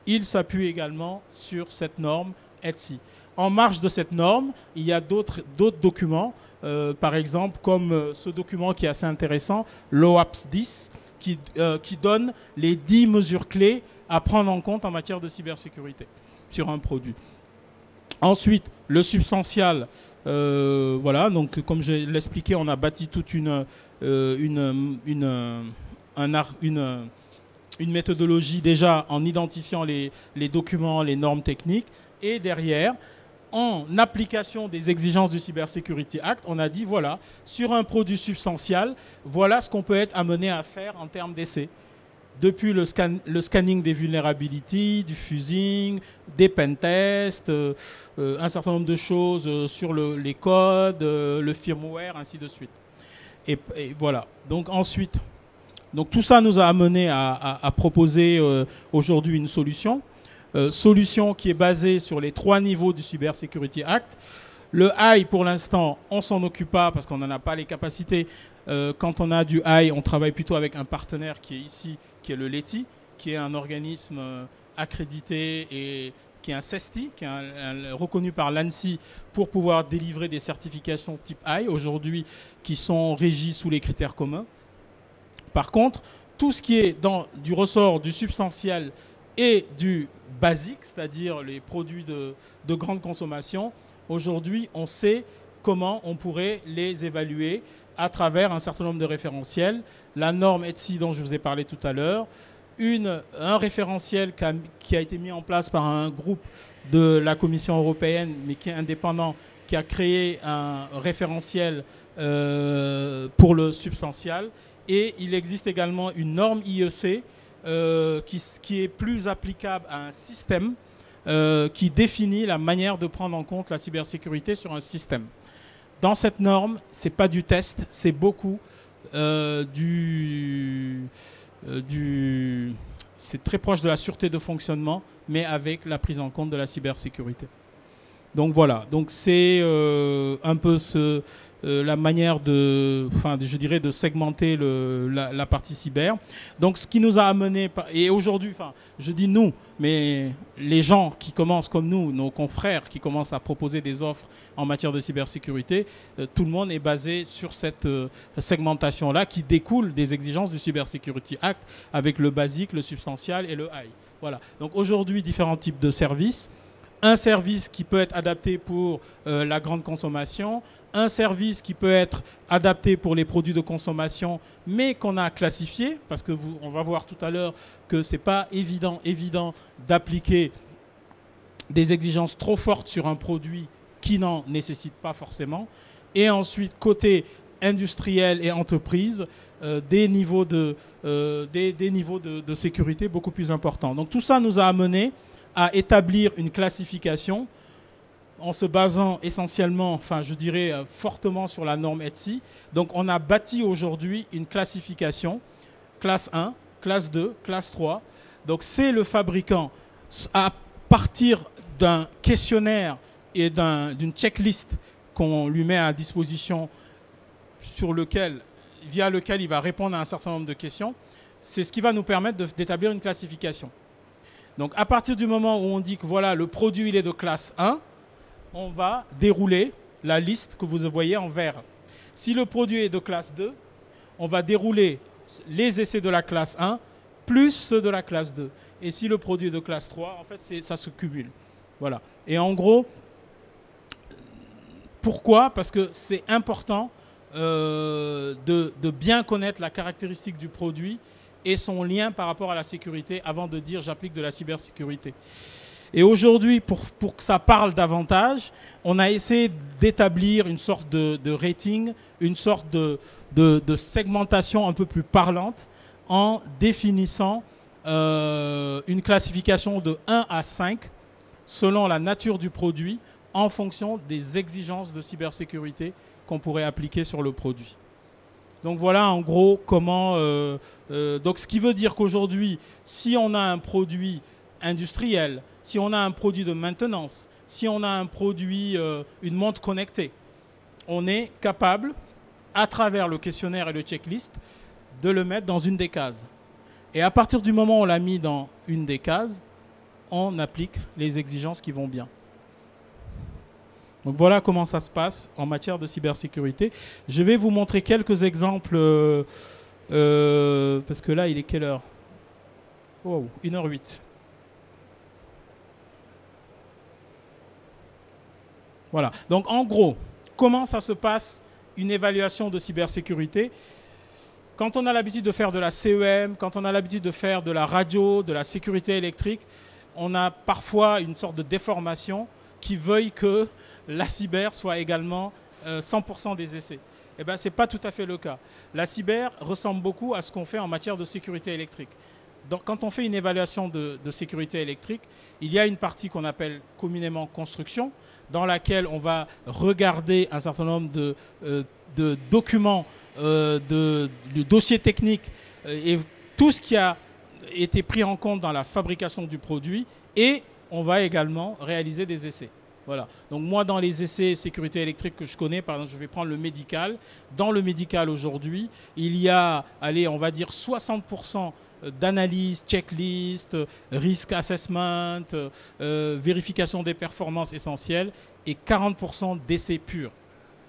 Il s'appuie également sur cette norme ETSI. En marge de cette norme, il y a d'autres documents, par exemple comme ce document qui est assez intéressant, l'OAPS 10, qui donne les 10 mesures clés à prendre en compte en matière de cybersécurité sur un produit. Ensuite, le substantial, voilà, donc comme je l'expliquais, on a bâti toute une méthodologie déjà en identifiant les documents, les normes techniques, et derrière, en application des exigences du Cybersecurity Act, on a dit, voilà, sur un produit substantial, voilà ce qu'on peut être amené à faire en termes d'essai. Depuis le scanning des vulnerabilities, du fusing, des pentests, un certain nombre de choses sur les codes, le firmware, ainsi de suite. Et voilà. Donc ensuite, tout ça nous a amené à proposer aujourd'hui une solution. Solution qui est basée sur les 3 niveaux du Cybersecurity Act. Le high, pour l'instant, on ne s'en occupe pas parce qu'on n'en a pas les capacités. Quand on a du high, on travaille plutôt avec un partenaire qui est ici, qui est le LETI, qui est un organisme accrédité et qui est un CESTI, qui est reconnu par l'ANSSI pour pouvoir délivrer des certifications type high, aujourd'hui, qui sont régies sous les critères communs. Par contre, tout ce qui est du ressort du substantiel et du basique, c'est-à-dire les produits de grande consommation, aujourd'hui, on sait comment on pourrait les évaluer à travers un certain nombre de référentiels. La norme ETSI dont je vous ai parlé tout à l'heure, un référentiel qui a été mis en place par un groupe de la Commission européenne, mais qui est indépendant, qui a créé un référentiel pour le substantial. Et il existe également une norme IEC qui est plus applicable à un système qui définit la manière de prendre en compte la cybersécurité sur un système. Dans cette norme, ce n'est pas du test, c'est beaucoup c'est très proche de la sûreté de fonctionnement, mais avec la prise en compte de la cybersécurité. Donc voilà, donc c'est un peu la manière je dirais, de segmenter la partie cyber. Donc ce qui nous a amené, et aujourd'hui, je dis nous, mais les gens qui commencent comme nous, nos confrères qui commencent à proposer des offres en matière de cybersécurité, tout le monde est basé sur cette segmentation-là qui découle des exigences du Cybersecurity Act avec le basique, le substantial et le high. Voilà, donc aujourd'hui, différents types de services. Un service qui peut être adapté pour la grande consommation, un service qui peut être adapté pour les produits de consommation, mais qu'on a classifié, parce que on va voir tout à l'heure que ce n'est pas évident d'appliquer des exigences trop fortes sur un produit qui n'en nécessite pas forcément. Et ensuite, côté industriel et entreprise, des niveaux de sécurité beaucoup plus importants. Donc tout ça nous a amené à établir une classification en se basant essentiellement, je dirais fortement sur la norme ETSI. Donc on a bâti aujourd'hui une classification, classe 1, classe 2, classe 3. Donc c'est le fabricant, à partir d'un questionnaire et d'une checklist qu'on lui met à disposition via lequel il va répondre à un certain nombre de questions, c'est ce qui va nous permettre d'établir une classification. Donc, à partir du moment où on dit que voilà, le produit il est de classe 1, on va dérouler la liste que vous voyez en vert. Si le produit est de classe 2, on va dérouler les essais de la classe 1 plus ceux de la classe 2. Et si le produit est de classe 3, en fait, ça se cumule. Voilà. Et en gros, pourquoi? Parce que c'est important de bien connaître la caractéristique du produit et son lien par rapport à la sécurité avant de dire j'applique de la cybersécurité. Et aujourd'hui, pour que ça parle davantage, on a essayé d'établir une sorte de rating, une sorte de segmentation un peu plus parlante en définissant une classification de 1 à 5 selon la nature du produit en fonction des exigences de cybersécurité qu'on pourrait appliquer sur le produit. Donc voilà en gros comment... donc ce qui veut dire qu'aujourd'hui, si on a un produit industriel, si on a un produit de maintenance, si on a un produit, une montre connectée, on est capable, à travers le questionnaire et le checklist, de le mettre dans une des cases. Et à partir du moment où on l'a mis dans une des cases, on applique les exigences qui vont bien. Donc voilà comment ça se passe en matière de cybersécurité. Je vais vous montrer quelques exemples, parce que là, il est quelle heure? Oh, 1h08. Voilà. Donc en gros, comment ça se passe une évaluation de cybersécurité? Quand on a l'habitude de faire de la CEM, quand on a l'habitude de faire de la radio, de la sécurité électrique, on a parfois une sorte de déformation qui veuille que la cyber soit également 100% des essais. Eh bien, ce n'est pas tout à fait le cas. La cyber ressemble beaucoup à ce qu'on fait en matière de sécurité électrique. Donc, quand on fait une évaluation de sécurité électrique, il y a une partie qu'on appelle communément construction, dans laquelle on va regarder un certain nombre de documents, de dossiers techniques et tout ce qui a été pris en compte dans la fabrication du produit, et on va également réaliser des essais. Voilà. Donc moi, dans les essais sécurité électrique que je connais, par exemple, je vais prendre le médical. Dans le médical aujourd'hui, il y a, allez, on va dire 60% d'analyse, checklist, risk assessment, vérification des performances essentielles et 40% d'essais purs.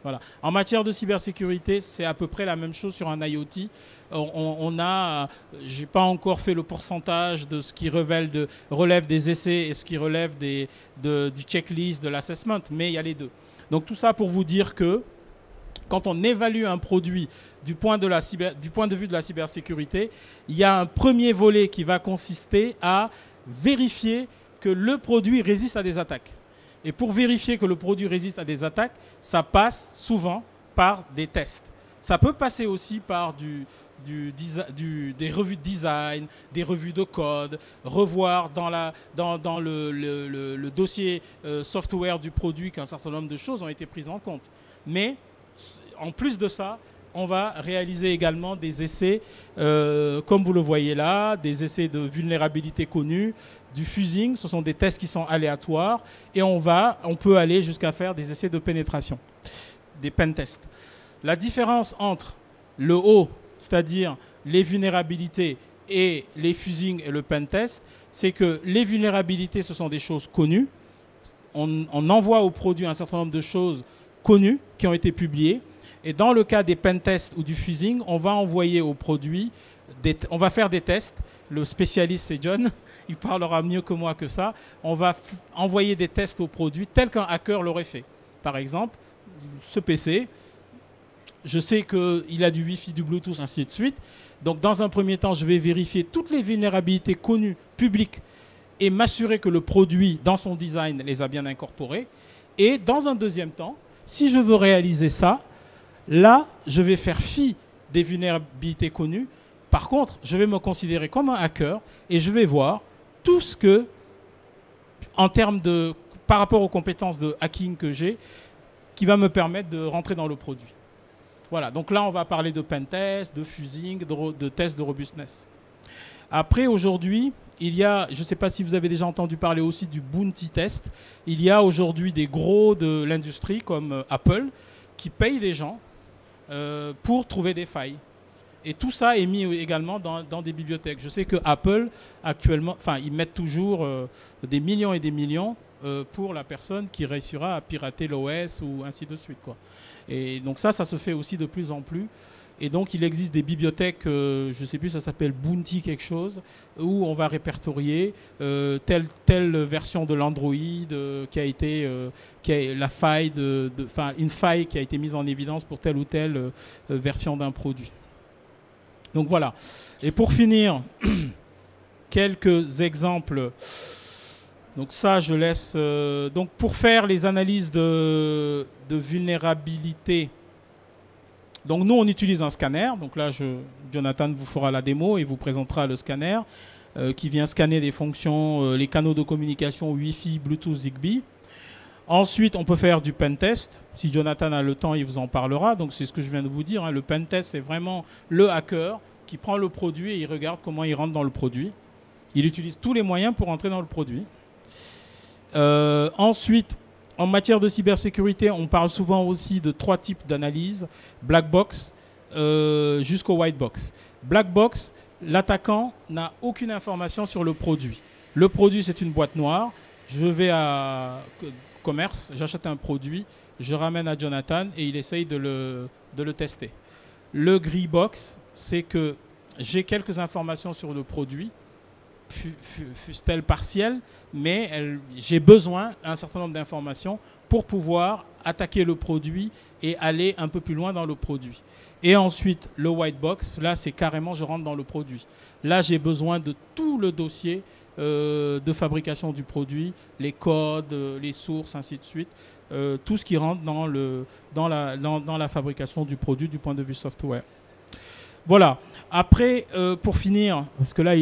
Voilà. En matière de cybersécurité, c'est à peu près la même chose sur un IoT. Je n'ai pas encore fait le pourcentage de ce qui relève des essais et ce qui relève du checklist, de l'assessment, mais il y a les deux. Donc tout ça pour vous dire que quand on évalue un produit du point de vue de la cybersécurité, il y a un premier volet qui va consister à vérifier que le produit résiste à des attaques. Et pour vérifier que le produit résiste à des attaques, ça passe souvent par des tests. Ça peut passer aussi par des revues de design, des revues de code, revoir dans le dossier software du produit qu'un certain nombre de choses ont été prises en compte. Mais en plus de ça, on va réaliser également des essais, comme vous le voyez là, des essais de vulnérabilité connue, du phishing, ce sont des tests qui sont aléatoires, et on peut aller jusqu'à faire des essais de pénétration, des pen tests. La différence entre le haut, c'est-à-dire les vulnérabilités, et les phishing et le pen test, c'est que les vulnérabilités, ce sont des choses connues. On envoie au produit un certain nombre de choses connues qui ont été publiées. Et dans le cas des pen tests ou du phishing, on va envoyer au produit, on va faire des tests. Le spécialiste, c'est John, il parlera mieux que moi que ça. On va envoyer des tests au produit tels qu'un hacker l'aurait fait. Par exemple, ce PC, je sais qu'il a du Wi-Fi, du Bluetooth, ainsi de suite. Donc, dans un premier temps, je vais vérifier toutes les vulnérabilités connues, publiques, et m'assurer que le produit, dans son design, les a bien incorporées. Et dans un deuxième temps, si je veux réaliser ça, là, je vais faire fi des vulnérabilités connues. Par contre, je vais me considérer comme un hacker et je vais voir tout ce que, par rapport aux compétences de hacking que j'ai, qui va me permettre de rentrer dans le produit. Voilà, donc là, on va parler de pen test, de phishing, de test de robustness. Après, aujourd'hui, il y a, je ne sais pas si vous avez déjà entendu parler aussi du bounty test. Il y a aujourd'hui des gros de l'industrie comme Apple qui payent des gens pour trouver des failles. Et tout ça est mis également dans des bibliothèques. Je sais que Apple, actuellement, ils mettent toujours des millions et des millions pour la personne qui réussira à pirater l'OS ou ainsi de suite, quoi. Et donc ça se fait aussi de plus en plus. Et donc il existe des bibliothèques, je ne sais plus, ça s'appelle Bounty quelque chose, où on va répertorier telle version de l'Android une faille qui a été mise en évidence pour telle ou telle version d'un produit. Donc voilà. Et pour finir, quelques exemples. Donc ça, je laisse... donc pour faire les analyses de vulnérabilité, donc nous, on utilise un scanner. Donc là, Jonathan vous fera la démo et vous présentera le scanner qui vient scanner des fonctions, les canaux de communication Wi-Fi, Bluetooth, Zigbee. Ensuite, on peut faire du pentest. Si Jonathan a le temps, il vous en parlera. Donc, c'est ce que je viens de vous dire, hein. Le pentest, c'est vraiment le hacker qui prend le produit et il regarde comment il rentre dans le produit. Il utilise tous les moyens pour entrer dans le produit. Ensuite, en matière de cybersécurité, on parle souvent aussi de 3 types d'analyse, black box jusqu'au white box. Black box, l'attaquant n'a aucune information sur le produit. Le produit, c'est une boîte noire. Je vais à commerce, j'achète un produit, je ramène à Jonathan et il essaye de le tester. Le gray box, c'est que j'ai quelques informations sur le produit, fussent-elles partielles, mais j'ai besoin d'un certain nombre d'informations pour pouvoir attaquer le produit et aller un peu plus loin dans le produit. Et ensuite, le white box, là, c'est carrément je rentre dans le produit. Là, j'ai besoin de tout le dossier de fabrication du produit, les codes, les sources, ainsi de suite, tout ce qui rentre dans la fabrication du produit du point de vue software. Voilà. Après, pour finir, parce que là,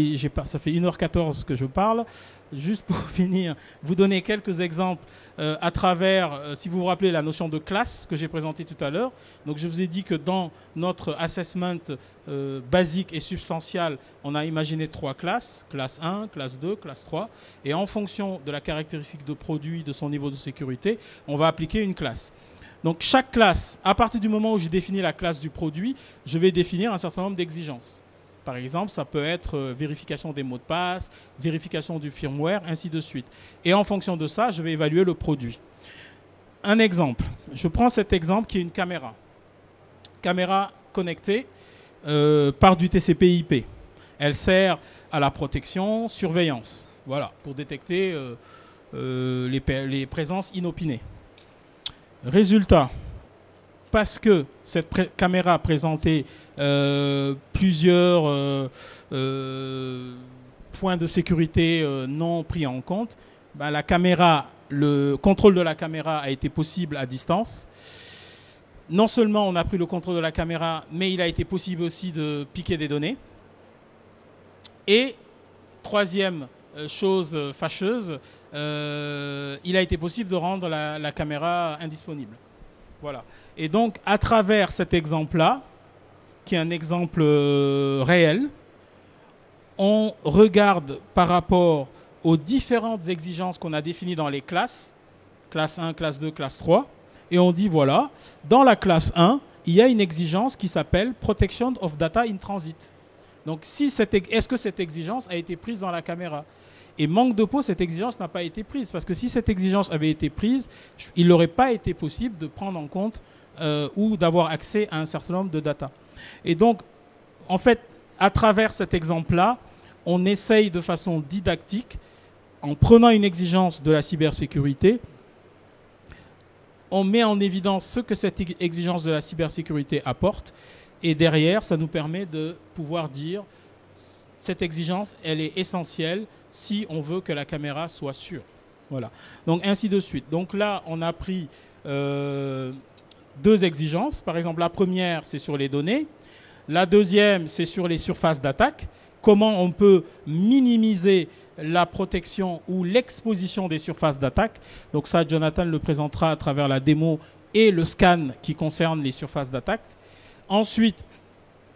ça fait 1h14 que je parle, juste pour finir, vous donner quelques exemples à travers, si vous vous rappelez, la notion de classe que j'ai présentée tout à l'heure. Donc, je vous ai dit que dans notre assessment basique et substantial, on a imaginé 3 classes, classe 1, classe 2, classe 3. Et en fonction de la caractéristique de produit, de son niveau de sécurité, on va appliquer une classe. Donc, chaque classe, à partir du moment où j'ai défini la classe du produit, je vais définir un certain nombre d'exigences. Par exemple, ça peut être vérification des mots de passe, vérification du firmware, ainsi de suite. Et en fonction de ça, je vais évaluer le produit. Un exemple. Je prends cet exemple qui est une caméra. Caméra connectée par du TCP/IP. Elle sert à la protection, surveillance. Voilà, pour détecter les présences inopinées. Résultat, parce que cette caméra présentait plusieurs points de sécurité non pris en compte, ben le contrôle de la caméra a été possible à distance. Non seulement on a pris le contrôle de la caméra, mais il a été possible aussi de piquer des données. Et troisième chose fâcheuse, il a été possible de rendre la caméra indisponible. Voilà. Et donc, à travers cet exemple-là, qui est un exemple réel, on regarde par rapport aux différentes exigences qu'on a définies dans les classes, classe 1, classe 2, classe 3, et on dit, voilà, dans la classe 1, il y a une exigence qui s'appelle Protection of Data in Transit. Donc, est-ce que cette exigence a été prise dans la caméra ? Et manque de peau, cette exigence n'a pas été prise. Parce que si cette exigence avait été prise, il n'aurait pas été possible de prendre en compte ou d'avoir accès à un certain nombre de data. Et donc, en fait, à travers cet exemple-là, on essaye de façon didactique, en prenant une exigence de la cybersécurité, on met en évidence ce que cette exigence de la cybersécurité apporte. Et derrière, ça nous permet de pouvoir dire cette exigence, elle est essentielle si on veut que la caméra soit sûre. Voilà. Donc, ainsi de suite. Donc là, on a pris 2 exigences. Par exemple, la première, c'est sur les données. La deuxième, c'est sur les surfaces d'attaque. Comment on peut minimiser la protection ou l'exposition des surfaces d'attaque. Donc ça, Jonathan le présentera à travers la démo et le scan qui concerne les surfaces d'attaque. Ensuite,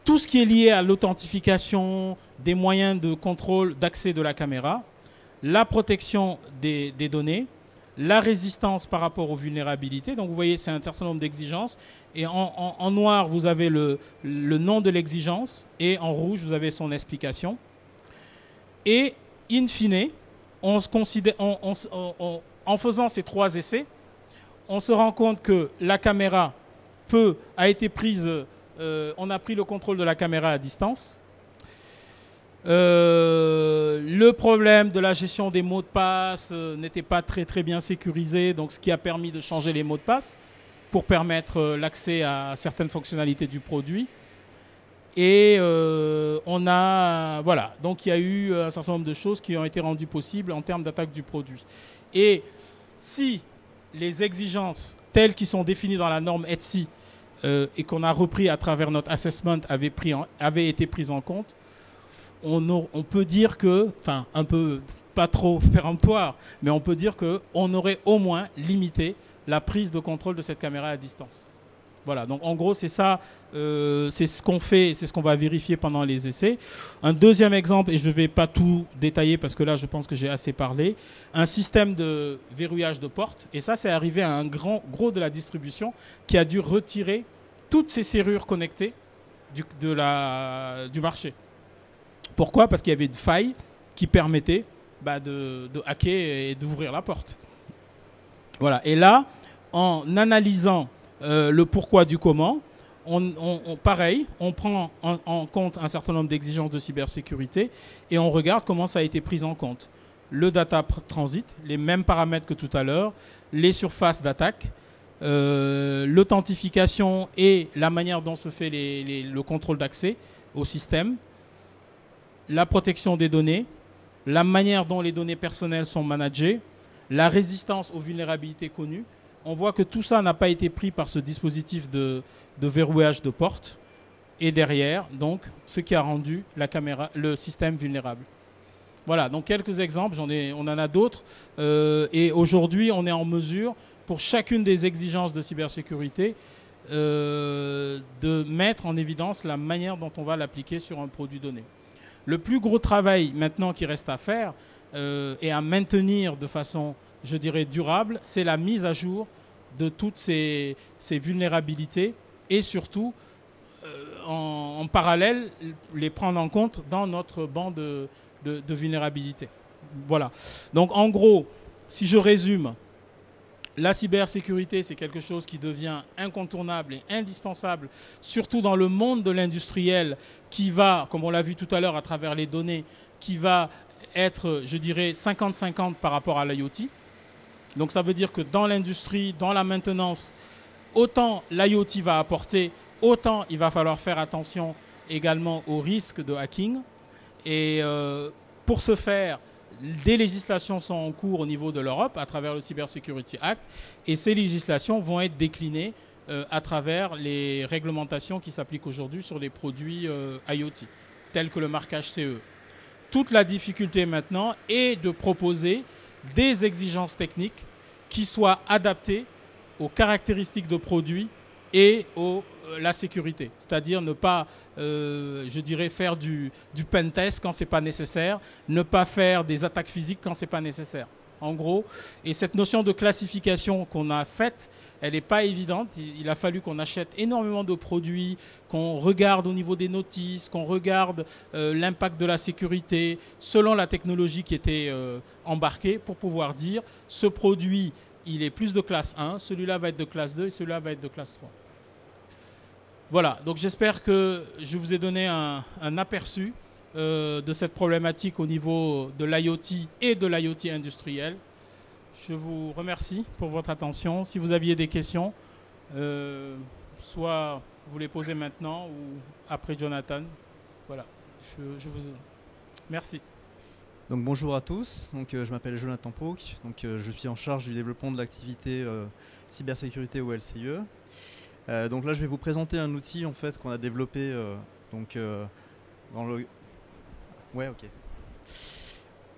tout ce qui est lié à l'authentification, des moyens de contrôle d'accès de la caméra, la protection des données, la résistance par rapport aux vulnérabilités. Donc vous voyez, c'est un certain nombre d'exigences. Et en noir, vous avez le nom de l'exigence et en rouge, vous avez son explication. Et in fine, en faisant ces 3 essais, on se rend compte que la caméra a été prise, on a pris le contrôle de la caméra à distance. Le problème de la gestion des mots de passe n'était pas très bien sécurisé, donc ce qui a permis de changer les mots de passe pour permettre l'accès à certaines fonctionnalités du produit. Et voilà, donc il y a eu un certain nombre de choses qui ont été rendues possibles en termes d'attaque du produit. Et si les exigences telles qui sont définies dans la norme ETSI et qu'on a repris à travers notre assessment avaient été prises en compte, on peut dire que, enfin un peu pas trop péremptoire, mais on peut dire qu'on aurait au moins limité la prise de contrôle de cette caméra à distance. Voilà, donc en gros c'est ça, c'est ce qu'on fait et c'est ce qu'on va vérifier pendant les essais. Un deuxième exemple, et je ne vais pas tout détailler parce que là je pense que j'ai assez parlé, un système de verrouillage de porte, et ça c'est arrivé à un gros de la distribution qui a dû retirer toutes ces serrures connectées du marché. Pourquoi? Parce qu'il y avait une faille qui permettait de hacker et d'ouvrir la porte. Voilà, et là, en analysant le pourquoi du comment, pareil, on prend en compte un certain nombre d'exigences de cybersécurité et on regarde comment ça a été pris en compte. Le data transit, les mêmes paramètres que tout à l'heure, les surfaces d'attaque, l'authentification et la manière dont se fait le contrôle d'accès au système, la protection des données, la manière dont les données personnelles sont managées, la résistance aux vulnérabilités connues. On voit que tout ça n'a pas été pris par ce dispositif de verrouillage de porte. Et derrière, donc, ce qui a rendu le système vulnérable. Voilà, donc quelques exemples, on en a d'autres. Et aujourd'hui, on est en mesure, pour chacune des exigences de cybersécurité, de mettre en évidence la manière dont on va l'appliquer sur un produit donné. Le plus gros travail maintenant qui reste à faire et à maintenir de façon, je dirais, durable, c'est la mise à jour de toutes ces vulnérabilités et surtout, en parallèle, les prendre en compte dans notre banc de vulnérabilité. Voilà. Donc en gros, si je résume, la cybersécurité, c'est quelque chose qui devient incontournable et indispensable, surtout dans le monde de l'industriel qui va, comme on l'a vu tout à l'heure à travers les données, qui va être, je dirais, 50-50 par rapport à l'IoT. Donc ça veut dire que dans l'industrie, dans la maintenance, autant l'IoT va apporter, autant il va falloir faire attention également aux risques de hacking. Et pour ce faire, des législations sont en cours au niveau de l'Europe à travers le Cyber Security Act et ces législations vont être déclinées à travers les réglementations qui s'appliquent aujourd'hui sur les produits IoT, tels que le marquage CE. Toute la difficulté maintenant est de proposer des exigences techniques qui soient adaptées aux caractéristiques de produits et la sécurité. C'est-à-dire ne pas, je dirais, faire du pentest quand ce n'est pas nécessaire, ne pas faire des attaques physiques quand ce n'est pas nécessaire. En gros, et cette notion de classification qu'on a faite, elle n'est pas évidente. Il a fallu qu'on achète énormément de produits, qu'on regarde au niveau des notices, qu'on regarde l'impact de la sécurité selon la technologie qui était embarquée pour pouvoir dire ce produit, il est plus de classe 1, celui-là va être de classe 2 et celui-là va être de classe 3. Voilà, donc j'espère que je vous ai donné un aperçu de cette problématique au niveau de l'IoT et de l'IoT industriel. Je vous remercie pour votre attention. Si vous aviez des questions, soit vous les posez maintenant ou après Jonathan. Voilà, je vous... Merci. Donc bonjour à tous, donc, je m'appelle Jonathan Pauque, donc, je suis en charge du développement de l'activité cybersécurité au LCIE. Donc là je vais vous présenter un outil en fait qu'on a développé dans le... Ouais, ok.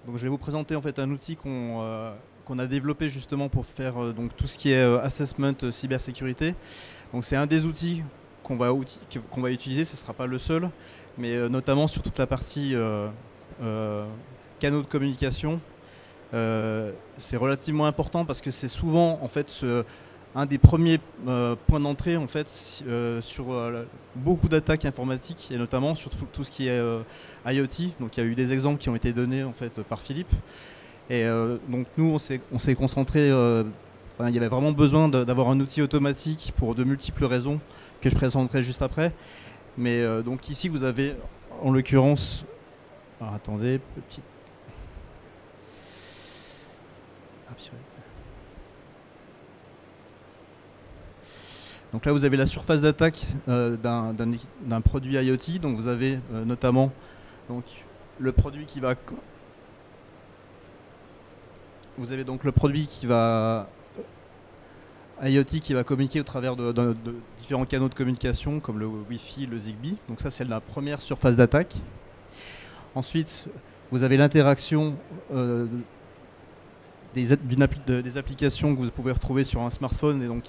Donc je vais vous présenter en fait un outil qu'on a développé justement pour faire donc tout ce qui est assessment cybersécurité. Donc c'est un des outils qu'on va utiliser, ce ne sera pas le seul, mais notamment sur toute la partie canaux de communication. C'est relativement important parce que c'est souvent en fait un des premiers points d'entrée en fait sur beaucoup d'attaques informatiques et notamment sur tout ce qui est IoT. Donc il y a eu des exemples qui ont été donnés en fait par Philippe. Et donc nous on s'est concentré. Il y avait vraiment besoin d'avoir un outil automatique pour de multiples raisons que je présenterai juste après. Mais donc ici vous avez en l'occurrence. Alors attendez, petit. Donc là, vous avez la surface d'attaque d'un produit IoT. Donc vous avez notamment donc, le produit qui va... Vous avez donc le produit qui va... IoT qui va communiquer au travers de différents canaux de communication comme le Wi-Fi, le Zigbee. Donc ça, c'est la première surface d'attaque. Ensuite, vous avez l'interaction des applications que vous pouvez retrouver sur un smartphone. Et donc,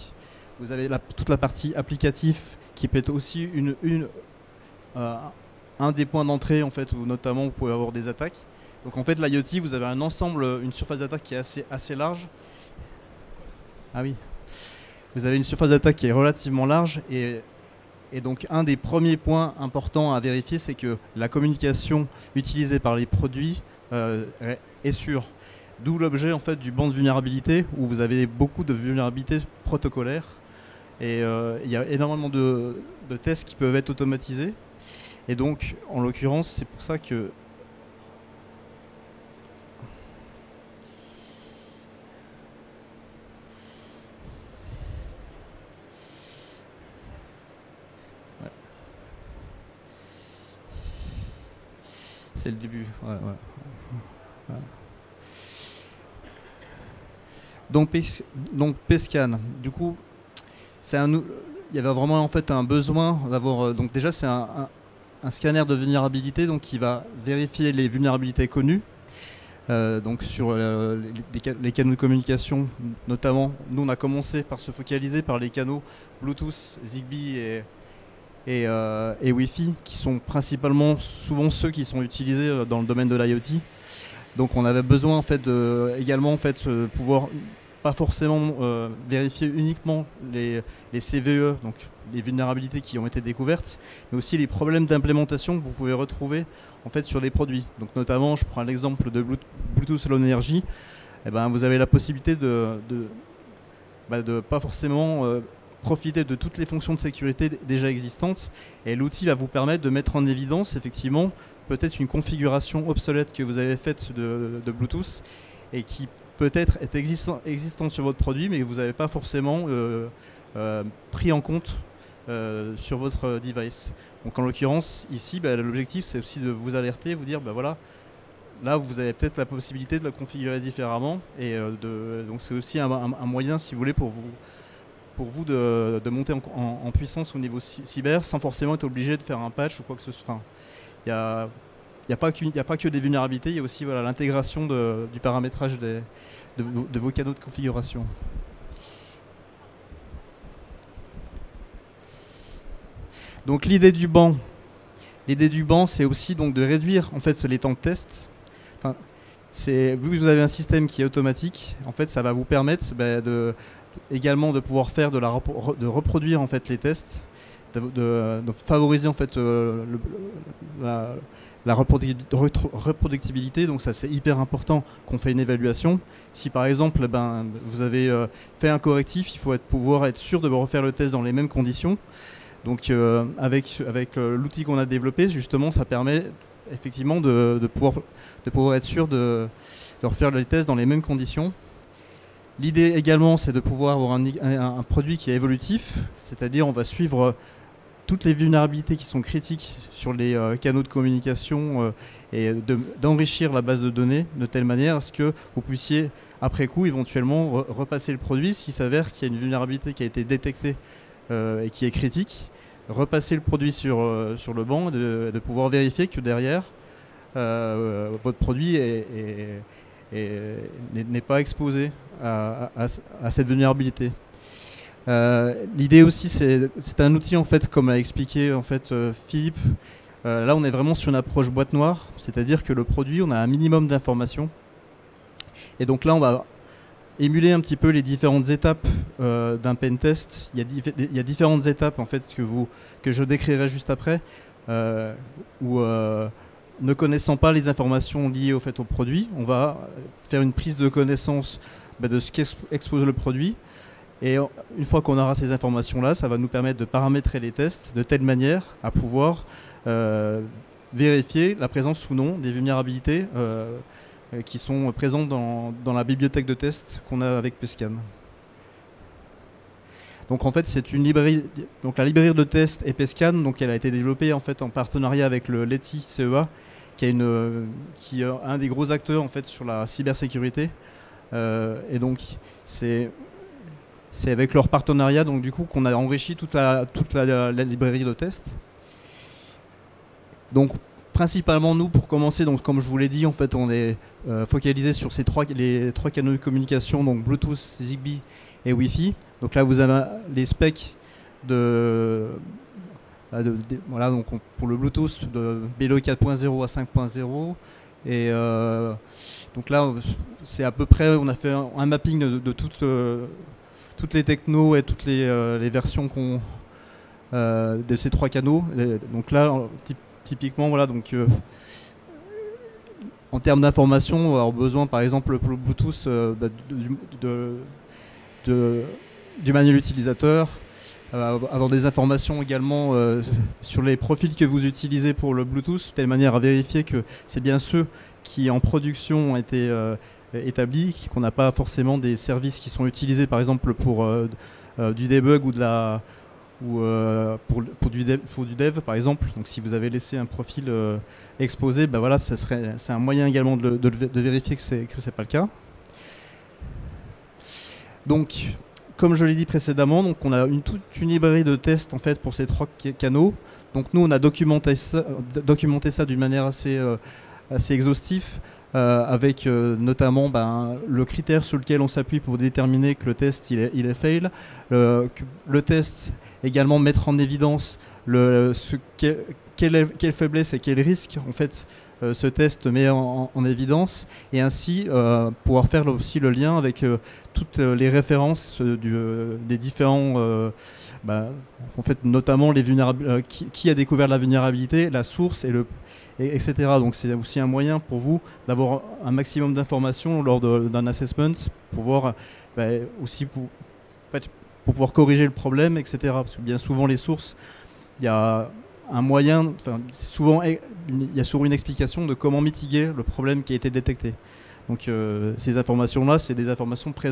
vous avez toute la partie applicatif qui peut être aussi un des points d'entrée, en fait, où notamment vous pouvez avoir des attaques. Donc en fait, l'IoT, vous avez un ensemble, une surface d'attaque qui est assez large. Ah oui. Vous avez une surface d'attaque qui est relativement large et donc un des premiers points importants à vérifier, c'est que la communication utilisée par les produits est sûre. D'où l'objet en fait du banc de vulnérabilité, où vous avez beaucoup de vulnérabilités protocolaires. Et il y a énormément de tests qui peuvent être automatisés. Et donc, en l'occurrence, c'est pour ça que c'est le début. Ouais. Donc PSCAN, du coup, il y avait vraiment en fait un besoin d'avoir. Donc déjà, c'est un scanner de vulnérabilité, donc qui va vérifier les vulnérabilités connues. Donc sur les canaux de communication, notamment, nous on a commencé par se focaliser par les canaux Bluetooth, Zigbee et Wi-Fi, qui sont principalement souvent ceux qui sont utilisés dans le domaine de l'IoT. Donc on avait besoin en fait également en fait pouvoir pas forcément vérifier uniquement les CVE, donc les vulnérabilités qui ont été découvertes, mais aussi les problèmes d'implémentation que vous pouvez retrouver en fait sur les produits. Donc notamment, je prends l'exemple de Bluetooth Low Energy, vous avez la possibilité de pas forcément profiter de toutes les fonctions de sécurité déjà existantes, et l'outil va vous permettre de mettre en évidence effectivement peut-être une configuration obsolète que vous avez faite de Bluetooth et qui peut-être est existante sur votre produit, mais que vous n'avez pas forcément pris en compte sur votre device. Donc en l'occurrence, ici, l'objectif c'est aussi de vous alerter, vous dire, voilà, là vous avez peut-être la possibilité de la configurer différemment, et donc c'est aussi un moyen, si vous voulez, pour vous de monter en puissance au niveau cyber, sans forcément être obligé de faire un patch ou quoi que ce soit. Enfin, il n'y a pas que des vulnérabilités, il y a aussi l'intégration du paramétrage de vos canaux de configuration. Donc l'idée du banc, c'est aussi donc de réduire en fait les temps de test. Enfin, vu que vous avez un système qui est automatique, en fait, ça va vous permettre également de pouvoir faire de reproduire en fait les tests, de favoriser en fait la reproductibilité. Donc ça, c'est hyper important qu'on fait une évaluation. Si par exemple vous avez fait un correctif, il faut pouvoir être sûr de refaire le test dans les mêmes conditions. Donc avec l'outil qu'on a développé, justement, ça permet effectivement de pouvoir être sûr de refaire les tests dans les mêmes conditions. L'idée également, c'est de pouvoir avoir un produit qui est évolutif, c'est-à-dire on va suivre toutes les vulnérabilités qui sont critiques sur les canaux de communication et d'enrichir la base de données de telle manière à ce que vous puissiez, après coup, éventuellement repasser le produit s'il s'avère qu'il y a une vulnérabilité qui a été détectée et qui est critique, repasser le produit sur le banc et de pouvoir vérifier que derrière, votre produit n'est pas exposé à cette vulnérabilité. L'idée aussi, c'est un outil en fait, comme l'a expliqué en fait Philippe. Là, on est vraiment sur une approche boîte noire, c'est-à-dire que le produit, on a un minimum d'informations. Et donc là, on va émuler un petit peu les différentes étapes d'un pen test. Il y a différentes étapes en fait que je décrirai juste après, où ne connaissant pas les informations liées au produit, on va faire une prise de connaissance de ce qu'expose le produit. Et une fois qu'on aura ces informations-là, ça va nous permettre de paramétrer les tests de telle manière à pouvoir vérifier la présence ou non des vulnérabilités qui sont présentes dans la bibliothèque de tests qu'on a avec PSCAN. Donc en fait, c'est une librairie. Donc la librairie de tests est PSCAN, donc elle a été développée en fait en partenariat avec le LETI CEA, qui est un des gros acteurs en fait sur la cybersécurité. Et donc c'est avec leur partenariat donc du coup qu'on a enrichi toute la librairie de tests. Donc principalement, nous, pour commencer, donc, comme je vous l'ai dit, en fait, on est focalisé sur les trois canaux de communication, donc Bluetooth, Zigbee et Wi-Fi. Donc là, vous avez les specs voilà, donc pour le Bluetooth de BLE 4.0 à 5.0. Et donc là, c'est à peu près, on a fait un mapping de toutes les technos et toutes les versions de ces trois canaux. Et donc là, typiquement, voilà, donc en termes d'information, on va avoir besoin, par exemple, pour le Bluetooth, du manuel utilisateur, avoir des informations également sur les profils que vous utilisez pour le Bluetooth, de telle manière à vérifier que c'est bien ceux qui en production ont été établis, qu'on n'a pas forcément des services qui sont utilisés par exemple pour du debug ou pour du dev par exemple. Donc si vous avez laissé un profil exposé, ben voilà, c'est un moyen également de vérifier que c'est pas le cas. Donc comme je l'ai dit précédemment, donc on a toute une librairie de tests en fait pour ces trois canaux. Donc nous on a documenté ça d'une manière assez exhaustive, avec notamment le critère sur lequel on s'appuie pour déterminer que le test il est fail. Le test également mettre en évidence quelle faiblesse et quel risque en fait ce test met en évidence, et ainsi pouvoir faire aussi le lien avec toutes les références des différents, en fait notamment les qui a découvert la vulnérabilité, la source etc. Donc c'est aussi un moyen pour vous d'avoir un maximum d'informations lors d'un assessment pour voir aussi pour pouvoir corriger le problème, etc. Parce que bien souvent les sources, il y a un moyen, souvent il y a souvent une explication de comment mitiguer le problème qui a été détecté. Donc ces informations-là, c'est des informations qui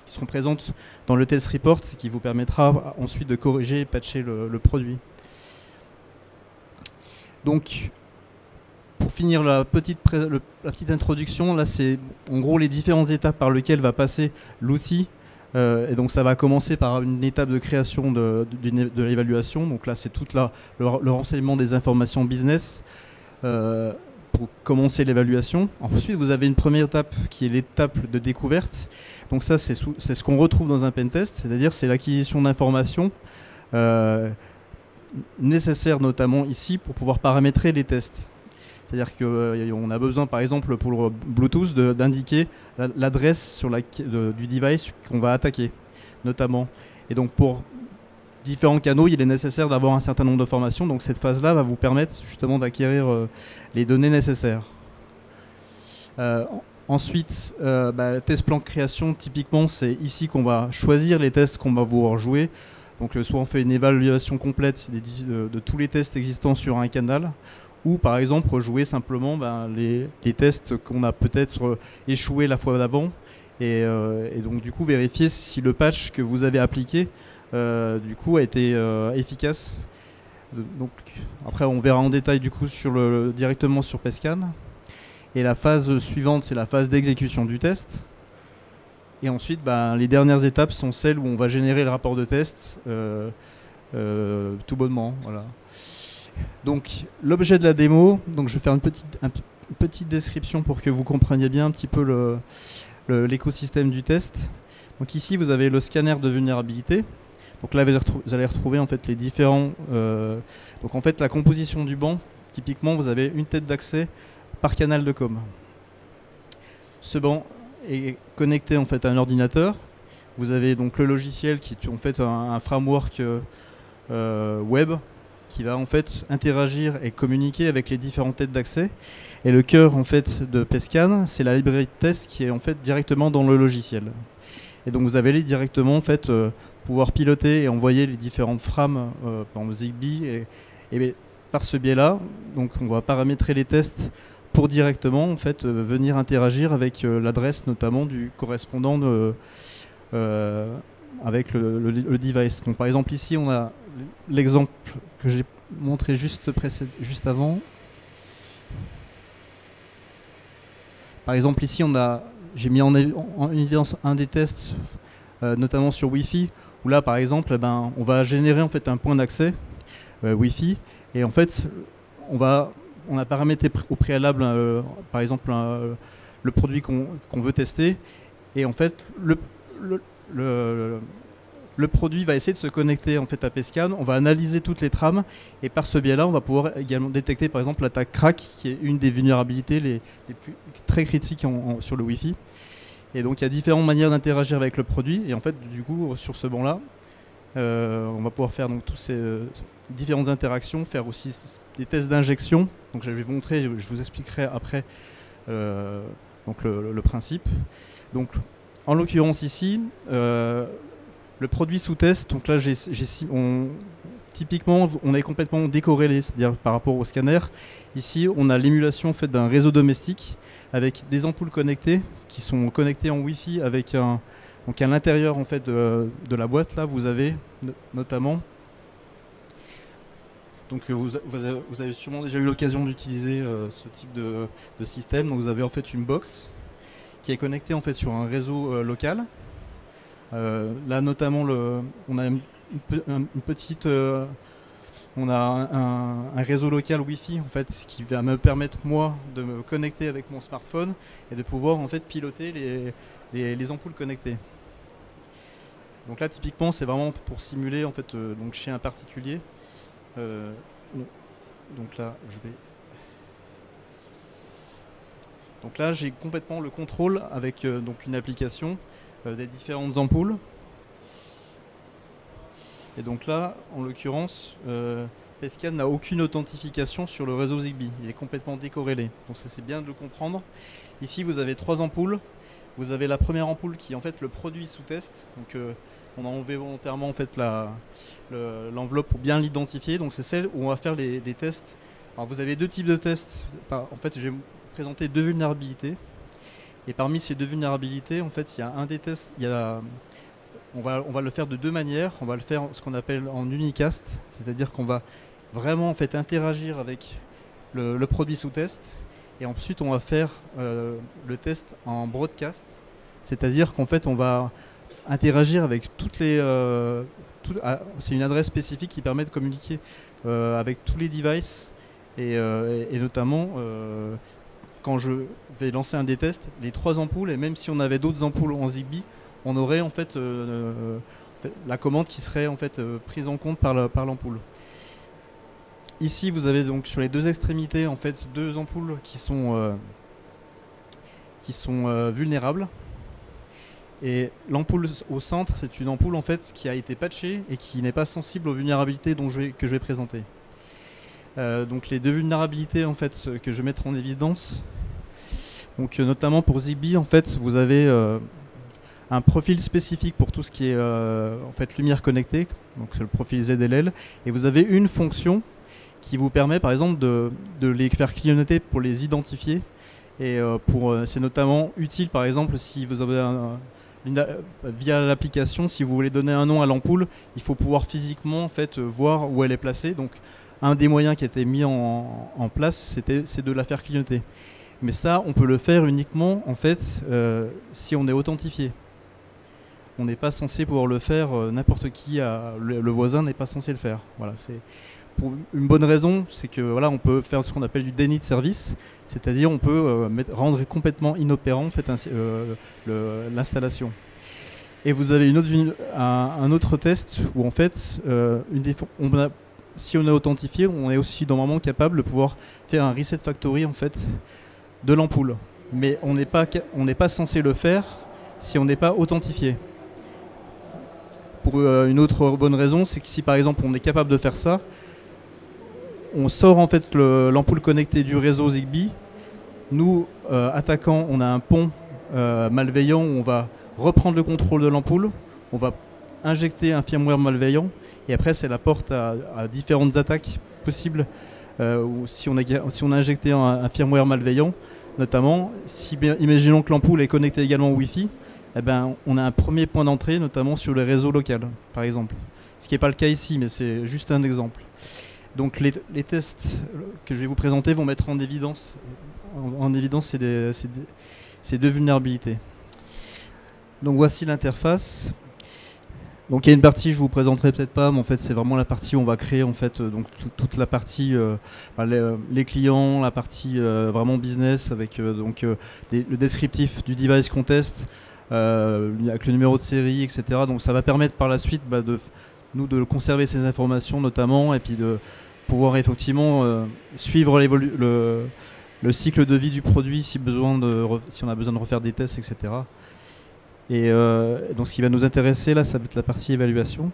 seront présentes dans le test report, qui vous permettra ensuite de corriger et patcher le produit. Donc pour finir la petite introduction, là c'est en gros les différentes étapes par lesquelles va passer l'outil. Et donc ça va commencer par une étape de création de l'évaluation. Donc là c'est tout le renseignement des informations business pour commencer l'évaluation. Ensuite vous avez une première étape qui est l'étape de découverte. Donc ça c'est ce qu'on retrouve dans un pentest, c'est-à-dire c'est l'acquisition d'informations nécessaires notamment ici pour pouvoir paramétrer les tests. C'est-à-dire qu'on a besoin, par exemple, pour le Bluetooth, d'indiquer l'adresse du device qu'on va attaquer, notamment. Et donc, pour différents canaux, il est nécessaire d'avoir un certain nombre d'informations. Donc, cette phase-là va vous permettre justement d'acquérir les données nécessaires. Ensuite, test plan de création, typiquement, c'est ici qu'on va choisir les tests qu'on va vouloir jouer. Donc, soit on fait une évaluation complète de tous les tests existants sur un canal, ou par exemple jouer simplement les tests qu'on a peut-être échoué la fois d'avant, et donc du coup vérifier si le patch que vous avez appliqué du coup a été efficace. Donc après on verra en détail du coup directement sur Pescan. Et la phase suivante, c'est la phase d'exécution du test. Et ensuite les dernières étapes sont celles où on va générer le rapport de test tout bonnement, voilà. Donc l'objet de la démo, donc je vais faire une petite description pour que vous compreniez bien un petit peu l'écosystème du test. Donc ici vous avez le scanner de vulnérabilité. Donc là vous allez retrouver en fait les différents. Donc en fait la composition du banc, typiquement vous avez une tête d'accès par canal de com. Ce banc est connecté en fait à un ordinateur. Vous avez donc le logiciel qui est en fait un framework web, qui va en fait interagir et communiquer avec les différentes têtes d'accès. Et le cœur en fait de Pescan, c'est la librairie de test qui est en fait directement dans le logiciel. Et donc vous allez directement en fait pouvoir piloter et envoyer les différentes frames par Zigbee, et par ce biais-là, donc on va paramétrer les tests pour directement en fait venir interagir avec l'adresse notamment du correspondant avec le device. Donc par exemple ici on a l'exemple que j'ai montré juste avant. Par exemple ici j'ai mis en évidence un des tests notamment sur Wi-Fi, où là par exemple on va générer en fait un point d'accès Wi-Fi, et en fait on va on a paramétré au préalable, par exemple, le produit qu'on veut tester. Et en fait, le produit va essayer de se connecter en fait à Pescan. On va analyser toutes les trames et par ce biais-là, on va pouvoir également détecter par exemple l'attaque crack, qui est une des vulnérabilités les plus très critiques sur le Wi-Fi. Et donc il y a différentes manières d'interagir avec le produit. Et en fait, du coup, sur ce banc-là, on va pouvoir faire donc toutes ces différentes interactions, faire aussi des tests d'injection. Donc je vais vous montrer, je vous expliquerai après donc le principe. Donc en l'occurrence ici, le produit sous test, donc là typiquement on est complètement décorrélé, c'est-à-dire par rapport au scanner. Ici on a l'émulation faite d'un réseau domestique avec des ampoules connectées qui sont connectées en Wi-Fi avec donc à l'intérieur en fait de la boîte là vous avez notamment, donc vous avez sûrement déjà eu l'occasion d'utiliser ce type de système. Donc vous avez en fait une box qui est connectée en fait sur un réseau local. Là notamment on a on a un réseau local Wi-Fi en fait qui va me permettre moi de me connecter avec mon smartphone et de pouvoir en fait piloter les ampoules connectées. Donc là typiquement c'est vraiment pour simuler en fait donc chez un particulier. Donc là j'ai complètement le contrôle avec donc une application des différentes ampoules. Et donc là, en l'occurrence, Pescan n'a aucune authentification sur le réseau Zigbee. Il est complètement décorrélé. Donc ça c'est bien de le comprendre. Ici vous avez 3 ampoules. Vous avez la première ampoule qui est en fait le produit sous test. Donc on a enlevé volontairement en fait l'enveloppe pour bien l'identifier. Donc c'est celle où on va faire des tests. Alors vous avez 2 types de tests. En fait je vais vous présenter 2 vulnérabilités. Et parmi ces 2 vulnérabilités, en fait, il y a un des tests, on va le faire de 2 manières. On va le faire ce qu'on appelle en unicast, c'est-à-dire qu'on va vraiment en fait interagir avec le produit sous test. Et ensuite, on va faire le test en broadcast, c'est-à-dire qu'en fait, on va interagir avec toutes les... c'est une adresse spécifique qui permet de communiquer avec tous les devices et notamment... quand je vais lancer un des tests, les 3 ampoules, et même si on avait d'autres ampoules en Zigbee, on aurait en fait la commande qui serait en fait prise en compte par l'ampoule. Ici, vous avez donc sur les 2 extrémités en fait 2 ampoules qui sont vulnérables. Et l'ampoule au centre, c'est une ampoule en fait qui a été patchée et qui n'est pas sensible aux vulnérabilités que je vais présenter. Donc les 2 vulnérabilités en fait que je vais mettre en évidence, donc notamment pour Zigbee en fait vous avez un profil spécifique pour tout ce qui est en fait lumière connectée, donc c'est le profil ZLL, et vous avez une fonction qui vous permet par exemple de les faire clignoter pour les identifier, et c'est notamment utile par exemple si vous avez via l'application, si vous voulez donner un nom à l'ampoule, il faut pouvoir physiquement en fait voir où elle est placée. Donc un des moyens qui a été mis en place, c'est de la faire clignoter. Mais ça, on peut le faire uniquement en fait si on est authentifié. On n'est pas censé pouvoir le faire, n'importe qui, le voisin n'est pas censé le faire. Voilà, c'est pour une bonne raison, c'est que voilà, on peut faire ce qu'on appelle du déni de service, c'est-à-dire on peut rendre complètement inopérant en fait, l'installation. Et vous avez un autre test où en fait, si on est authentifié, on est aussi normalement capable de pouvoir faire un reset factory en fait de l'ampoule. Mais on n'est pas censé le faire si on n'est pas authentifié. Pour une autre bonne raison, c'est que si par exemple on est capable de faire ça, on sort en fait l'ampoule connectée du réseau Zigbee. Nous, attaquants, on a un pont malveillant où on va reprendre le contrôle de l'ampoule, on va injecter un firmware malveillant. Et après, c'est la porte à différentes attaques possibles. Si on a injecté un firmware malveillant, notamment, imaginons que l'ampoule est connectée également au Wi-Fi, eh ben, on a un premier point d'entrée, notamment sur le réseau local, par exemple. Ce qui n'est pas le cas ici, mais c'est juste un exemple. Donc les tests que je vais vous présenter vont mettre en évidence ces 2 vulnérabilités. Donc voici l'interface. Donc il y a une partie que je vous présenterai peut-être pas, mais en fait c'est vraiment la partie où on va créer en fait donc toute la partie les clients, la partie vraiment business avec le descriptif du device qu'on teste, avec le numéro de série, etc. Donc ça va permettre par la suite de conserver ces informations notamment et puis de pouvoir effectivement suivre le cycle de vie du produit si on a besoin de refaire des tests, etc. Et donc ce qui va nous intéresser là, ça va être la partie évaluation.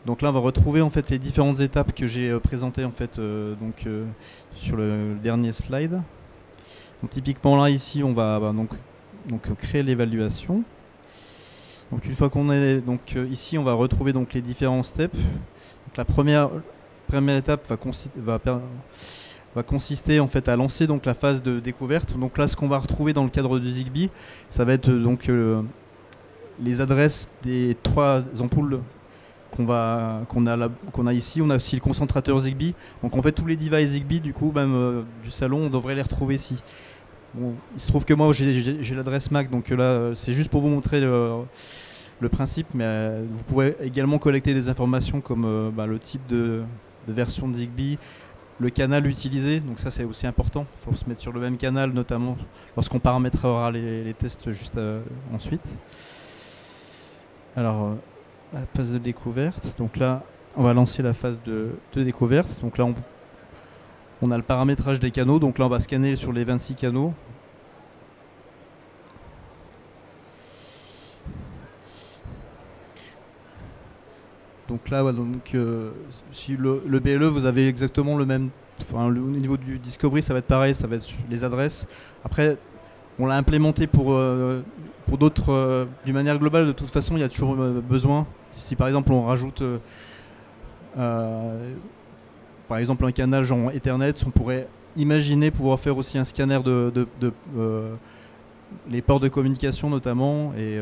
Donc là on va retrouver en fait les différentes étapes que j'ai présentées en fait sur le dernier slide. Donc typiquement là ici on va donc créer l'évaluation. Donc une fois qu'on est ici on va retrouver donc les différents steps. Donc la première étape va consister en fait à lancer donc la phase de découverte. Donc là, ce qu'on va retrouver dans le cadre du Zigbee, ça va être les adresses des 3 ampoules qu'on a ici. On a aussi le concentrateur Zigbee. Donc en fait, tous les devices Zigbee du coup même du salon, on devrait les retrouver ici. Bon, il se trouve que moi j'ai l'adresse MAC, donc là c'est juste pour vous montrer le principe, mais vous pouvez également collecter des informations comme le type de version de Zigbee, le canal utilisé, donc ça c'est aussi important, il faut se mettre sur le même canal, notamment lorsqu'on paramétrera les tests juste ensuite. Alors, la phase de découverte, donc là on va lancer la phase de découverte, donc là on a le paramétrage des canaux, donc là on va scanner sur les 26 canaux. Donc là, si le BLE, vous avez exactement le même. Au niveau du Discovery, ça va être pareil, ça va être les adresses. Après, on l'a implémenté pour d'autres. D'une manière globale, de toute façon, il y a toujours besoin. Si par exemple on rajoute par exemple un canal genre Ethernet, on pourrait imaginer pouvoir faire aussi un scanner les ports de communication notamment et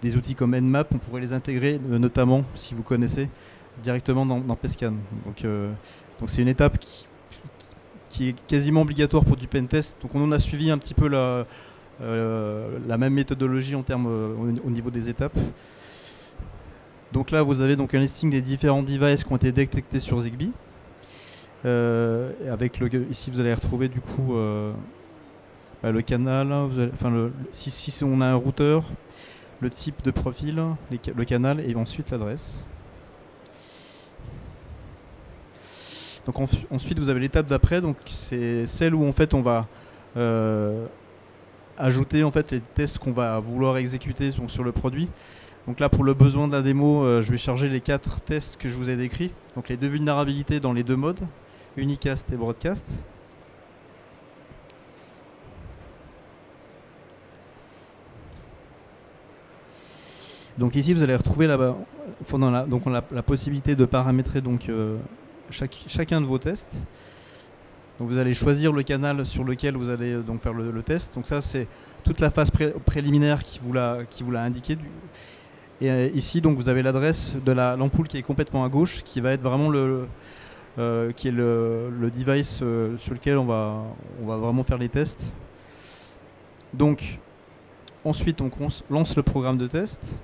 des outils comme Nmap, on pourrait les intégrer notamment, si vous connaissez, directement dans Pescan. Donc c'est une étape qui est quasiment obligatoire pour du pentest. Donc on en a suivi un petit peu la même méthodologie en termes au niveau des étapes. Donc là vous avez donc un listing des différents devices qui ont été détectés sur Zigbee. Ici vous allez retrouver du coup le canal, si on a un routeur, le type de profil, le canal et ensuite l'adresse. Donc ensuite vous avez l'étape d'après, donc c'est celle où en fait on va ajouter en fait les tests qu'on va vouloir exécuter donc, sur le produit. Donc là pour le besoin de la démo, je vais charger les 4 tests que je vous ai décrits, donc les 2 vulnérabilités dans les 2 modes, unicast et broadcast. Donc ici vous allez retrouver là-bas, on a la possibilité de paramétrer donc chacun de vos tests. Donc vous allez choisir le canal sur lequel vous allez donc faire le test. Donc ça c'est toute la phase préliminaire qui vous l'a indiqué. Et ici donc vous avez l'adresse de l'ampoule qui est complètement à gauche, qui va être vraiment le device sur lequel on va vraiment faire les tests. Donc ensuite on lance le programme de test.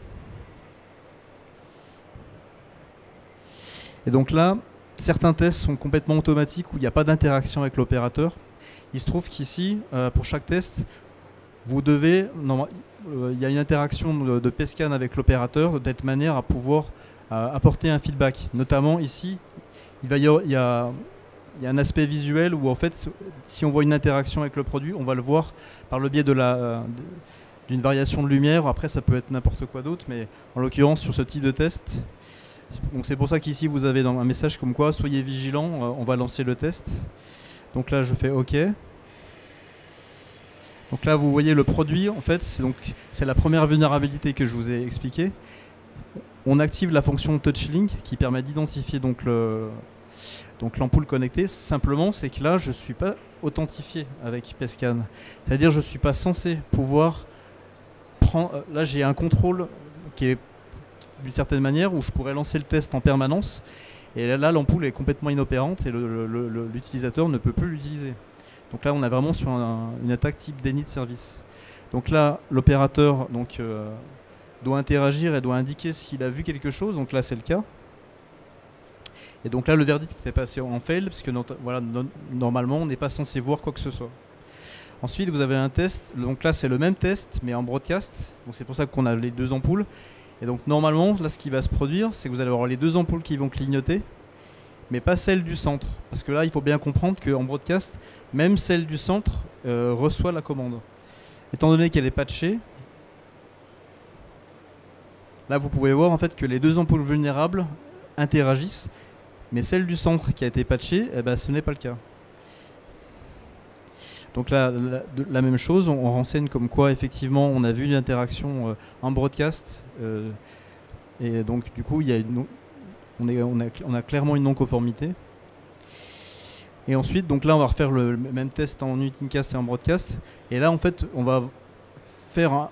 Et donc là, certains tests sont complètement automatiques où il n'y a pas d'interaction avec l'opérateur. Il se trouve qu'ici, pour chaque test, il y a une interaction de Pescan avec l'opérateur de telle manière à pouvoir apporter un feedback. Notamment ici, il y a un aspect visuel où en fait, si on voit une interaction avec le produit, on va le voir par le biais d'une variation de lumière. Après, ça peut être n'importe quoi d'autre, mais en l'occurrence, sur ce type de test, donc c'est pour ça qu'ici vous avez un message comme quoi soyez vigilants, on va lancer le test. Donc là je fais OK. Donc là vous voyez le produit, en fait c'est la première vulnérabilité que je vous ai expliqué. On active la fonction TouchLink qui permet d'identifier donc l'ampoule connectée. Simplement c'est que là je ne suis pas authentifié avec Pescan. C'est-à-dire je ne suis pas censé pouvoir prendre. Là j'ai un contrôle qui est d'une certaine manière où je pourrais lancer le test en permanence et là l'ampoule est complètement inopérante et l'utilisateur ne peut plus l'utiliser. Donc là on est vraiment sur une attaque type déni de service. Donc là l'opérateur doit interagir et doit indiquer s'il a vu quelque chose. Donc là, c'est le cas. Et donc là, le verdict était passé en fail, parce que voilà, normalement, on n'est pas censé voir quoi que ce soit. Ensuite, vous avez un test. Donc là, c'est le même test, mais en broadcast. Donc c'est pour ça qu'on a les deux ampoules. Et donc normalement, là, ce qui va se produire, c'est que vous allez avoir les deux ampoules qui vont clignoter, mais pas celle du centre. Parce que là, il faut bien comprendre qu'en broadcast, même celle du centre reçoit la commande. Étant donné qu'elle est patchée, là, vous pouvez voir en fait que les deux ampoules vulnérables interagissent, mais celle du centre qui a été patchée, eh ben, ce n'est pas le cas. Donc là, la même chose, on renseigne comme quoi effectivement on a vu une interaction en broadcast, et donc du coup on a clairement une non-conformité. Et ensuite, donc là on va refaire le même test en unicast et en broadcast, et là en fait on va faire un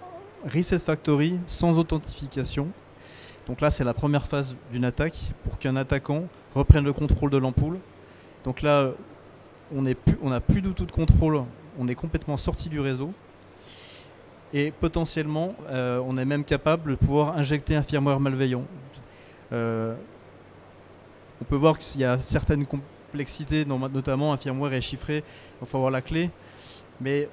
reset factory sans authentification. Donc là c'est la première phase d'une attaque pour qu'un attaquant reprenne le contrôle de l'ampoule. Donc là on n'a plus du tout de contrôle, on est complètement sorti du réseau, et potentiellement on est même capable de pouvoir injecter un firmware malveillant. On peut voir qu'il y a certaines complexités, notamment un firmware est chiffré, il faut avoir la clé, mais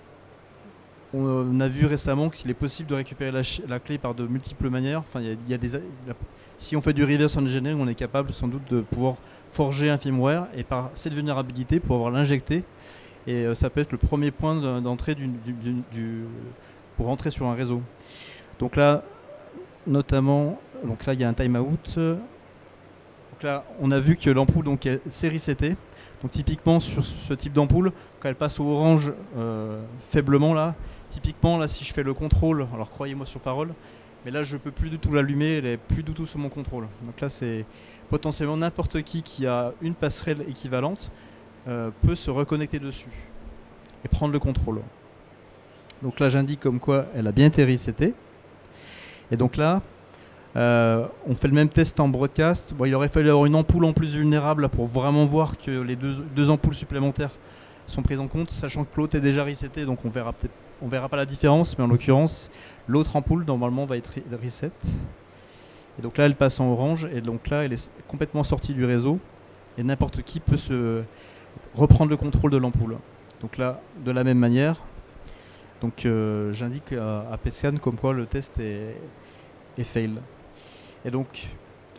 on a vu récemment qu'il est possible de récupérer la clé par de multiples manières. Enfin, si on fait du reverse engineering, on est capable sans doute de pouvoir forger un firmware et par cette vulnérabilité pouvoir l'injecter, et ça peut être le premier point d'entrée pour rentrer sur un réseau. Donc là notamment, donc là il y a un timeout. Donc là on a vu que l'ampoule s'est resetée. Donc typiquement sur ce type d'ampoule, quand elle passe au orange faiblement là, typiquement là si je fais le contrôle, alors croyez-moi sur parole, mais là je peux plus du tout l'allumer, elle est plus du tout sous mon contrôle. Donc là c'est potentiellement n'importe qui a une passerelle équivalente peut se reconnecter dessus et prendre le contrôle. Donc là j'indique comme quoi elle a bien été resetée. Et donc là on fait le même test en broadcast. Bon, il aurait fallu avoir une ampoule en plus vulnérable là, pour vraiment voir que les deux ampoules supplémentaires sont prises en compte, sachant que l'autre est déjà reseté, donc on verra pas la différence, mais en l'occurrence l'autre ampoule normalement va être reset. Et donc là elle passe en orange, et donc là elle est complètement sortie du réseau, et n'importe qui peut se reprendre le contrôle de l'ampoule. Donc là de la même manière, donc j'indique à Pescan comme quoi le test est fail. Et donc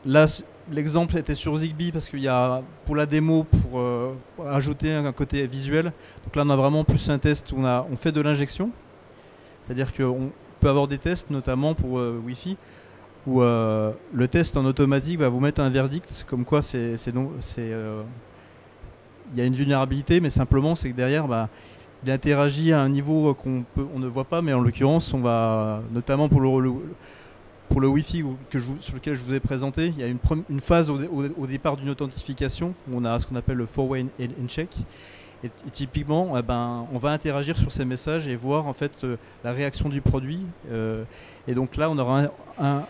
là l'exemple était sur Zigbee parce qu'il y a pour la démo pour ajouter un côté visuel. Donc là on a vraiment plus un test où on fait de l'injection, c'est-à-dire qu'on peut avoir des tests notamment pour Wi-Fi où le test en automatique va vous mettre un verdict comme quoi il y a une vulnérabilité, mais simplement c'est que derrière il interagit à un niveau on ne voit pas, mais en l'occurrence on va notamment pour le Wi-Fi sur lequel je vous ai présenté, il y a une phase au départ d'une authentification où on a ce qu'on appelle le four-way in-check. Et typiquement, on va interagir sur ces messages et voir en fait la réaction du produit. Et donc là, on aura un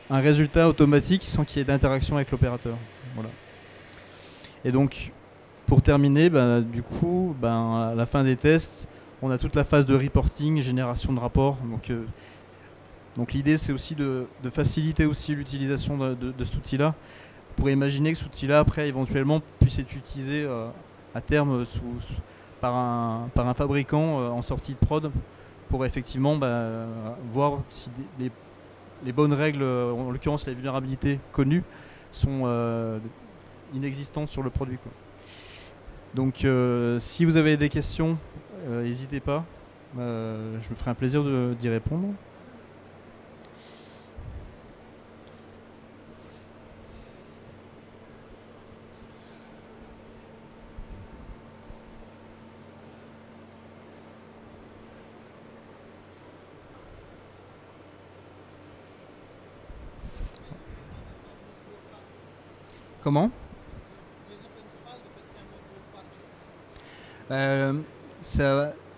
résultat automatique sans qu'il y ait d'interaction avec l'opérateur. Voilà. Et donc, pour terminer, du coup, à la fin des tests, on a toute la phase de reporting, génération de rapports. Donc l'idée c'est aussi de faciliter aussi l'utilisation de cet outil-là. On pourrait imaginer que cet outil-là après éventuellement puisse être utilisé à terme par un fabricant en sortie de prod pour effectivement voir si les bonnes règles, en l'occurrence les vulnérabilités connues, sont inexistantes sur le produit, quoi. Donc si vous avez des questions, n'hésitez pas, je me ferai un plaisir d'y répondre. Comment ? En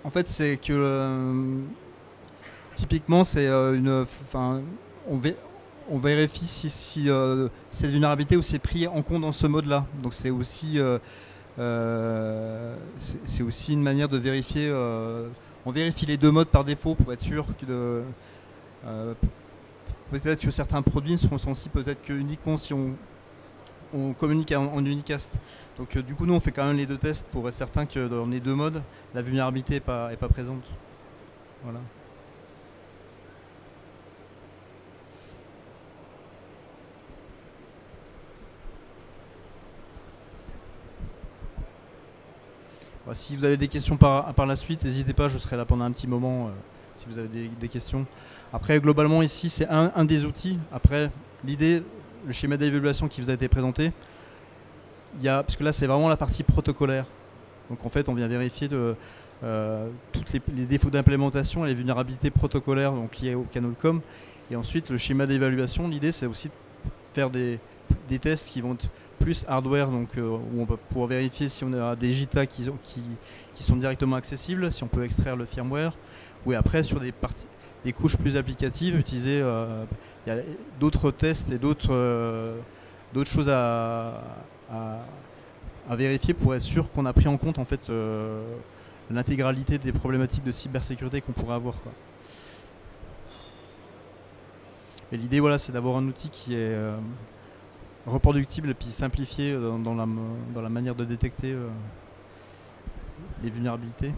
fait, c'est que typiquement, c'est on vérifie si cette vulnérabilité aussi est prise en compte dans ce mode-là. Donc c'est aussi une manière de vérifier. On vérifie les deux modes par défaut pour être sûr peut-être que certains produits ne seront sensibles peut-être que uniquement si on communique en unicast. Donc du coup nous on fait quand même les deux tests pour être certain que dans les deux modes la vulnérabilité n'est pas présente. Voilà. Si vous avez des questions par la suite, n'hésitez pas, je serai là pendant un petit moment si vous avez des questions. Après, globalement, ici, c'est un des outils. Après, l'idée, le schéma d'évaluation qui vous a été présenté, parce que là, c'est vraiment la partie protocolaire. Donc, en fait, on vient vérifier tous les défauts d'implémentation et les vulnérabilités protocolaires donc, liées au canal com. Et ensuite, le schéma d'évaluation, l'idée, c'est aussi de faire des tests qui vont être plus hardware, donc où on va pouvoir vérifier si on a des JITA qui sont directement accessibles, si on peut extraire le firmware, ou après sur des couches plus applicatives, utiliser il y a d'autres tests et d'autres choses à vérifier pour être sûr qu'on a pris en compte en fait l'intégralité des problématiques de cybersécurité qu'on pourrait avoir, quoi. Et l'idée, voilà, c'est d'avoir un outil qui est reproductible et puis simplifié dans la manière de détecter les vulnérabilités.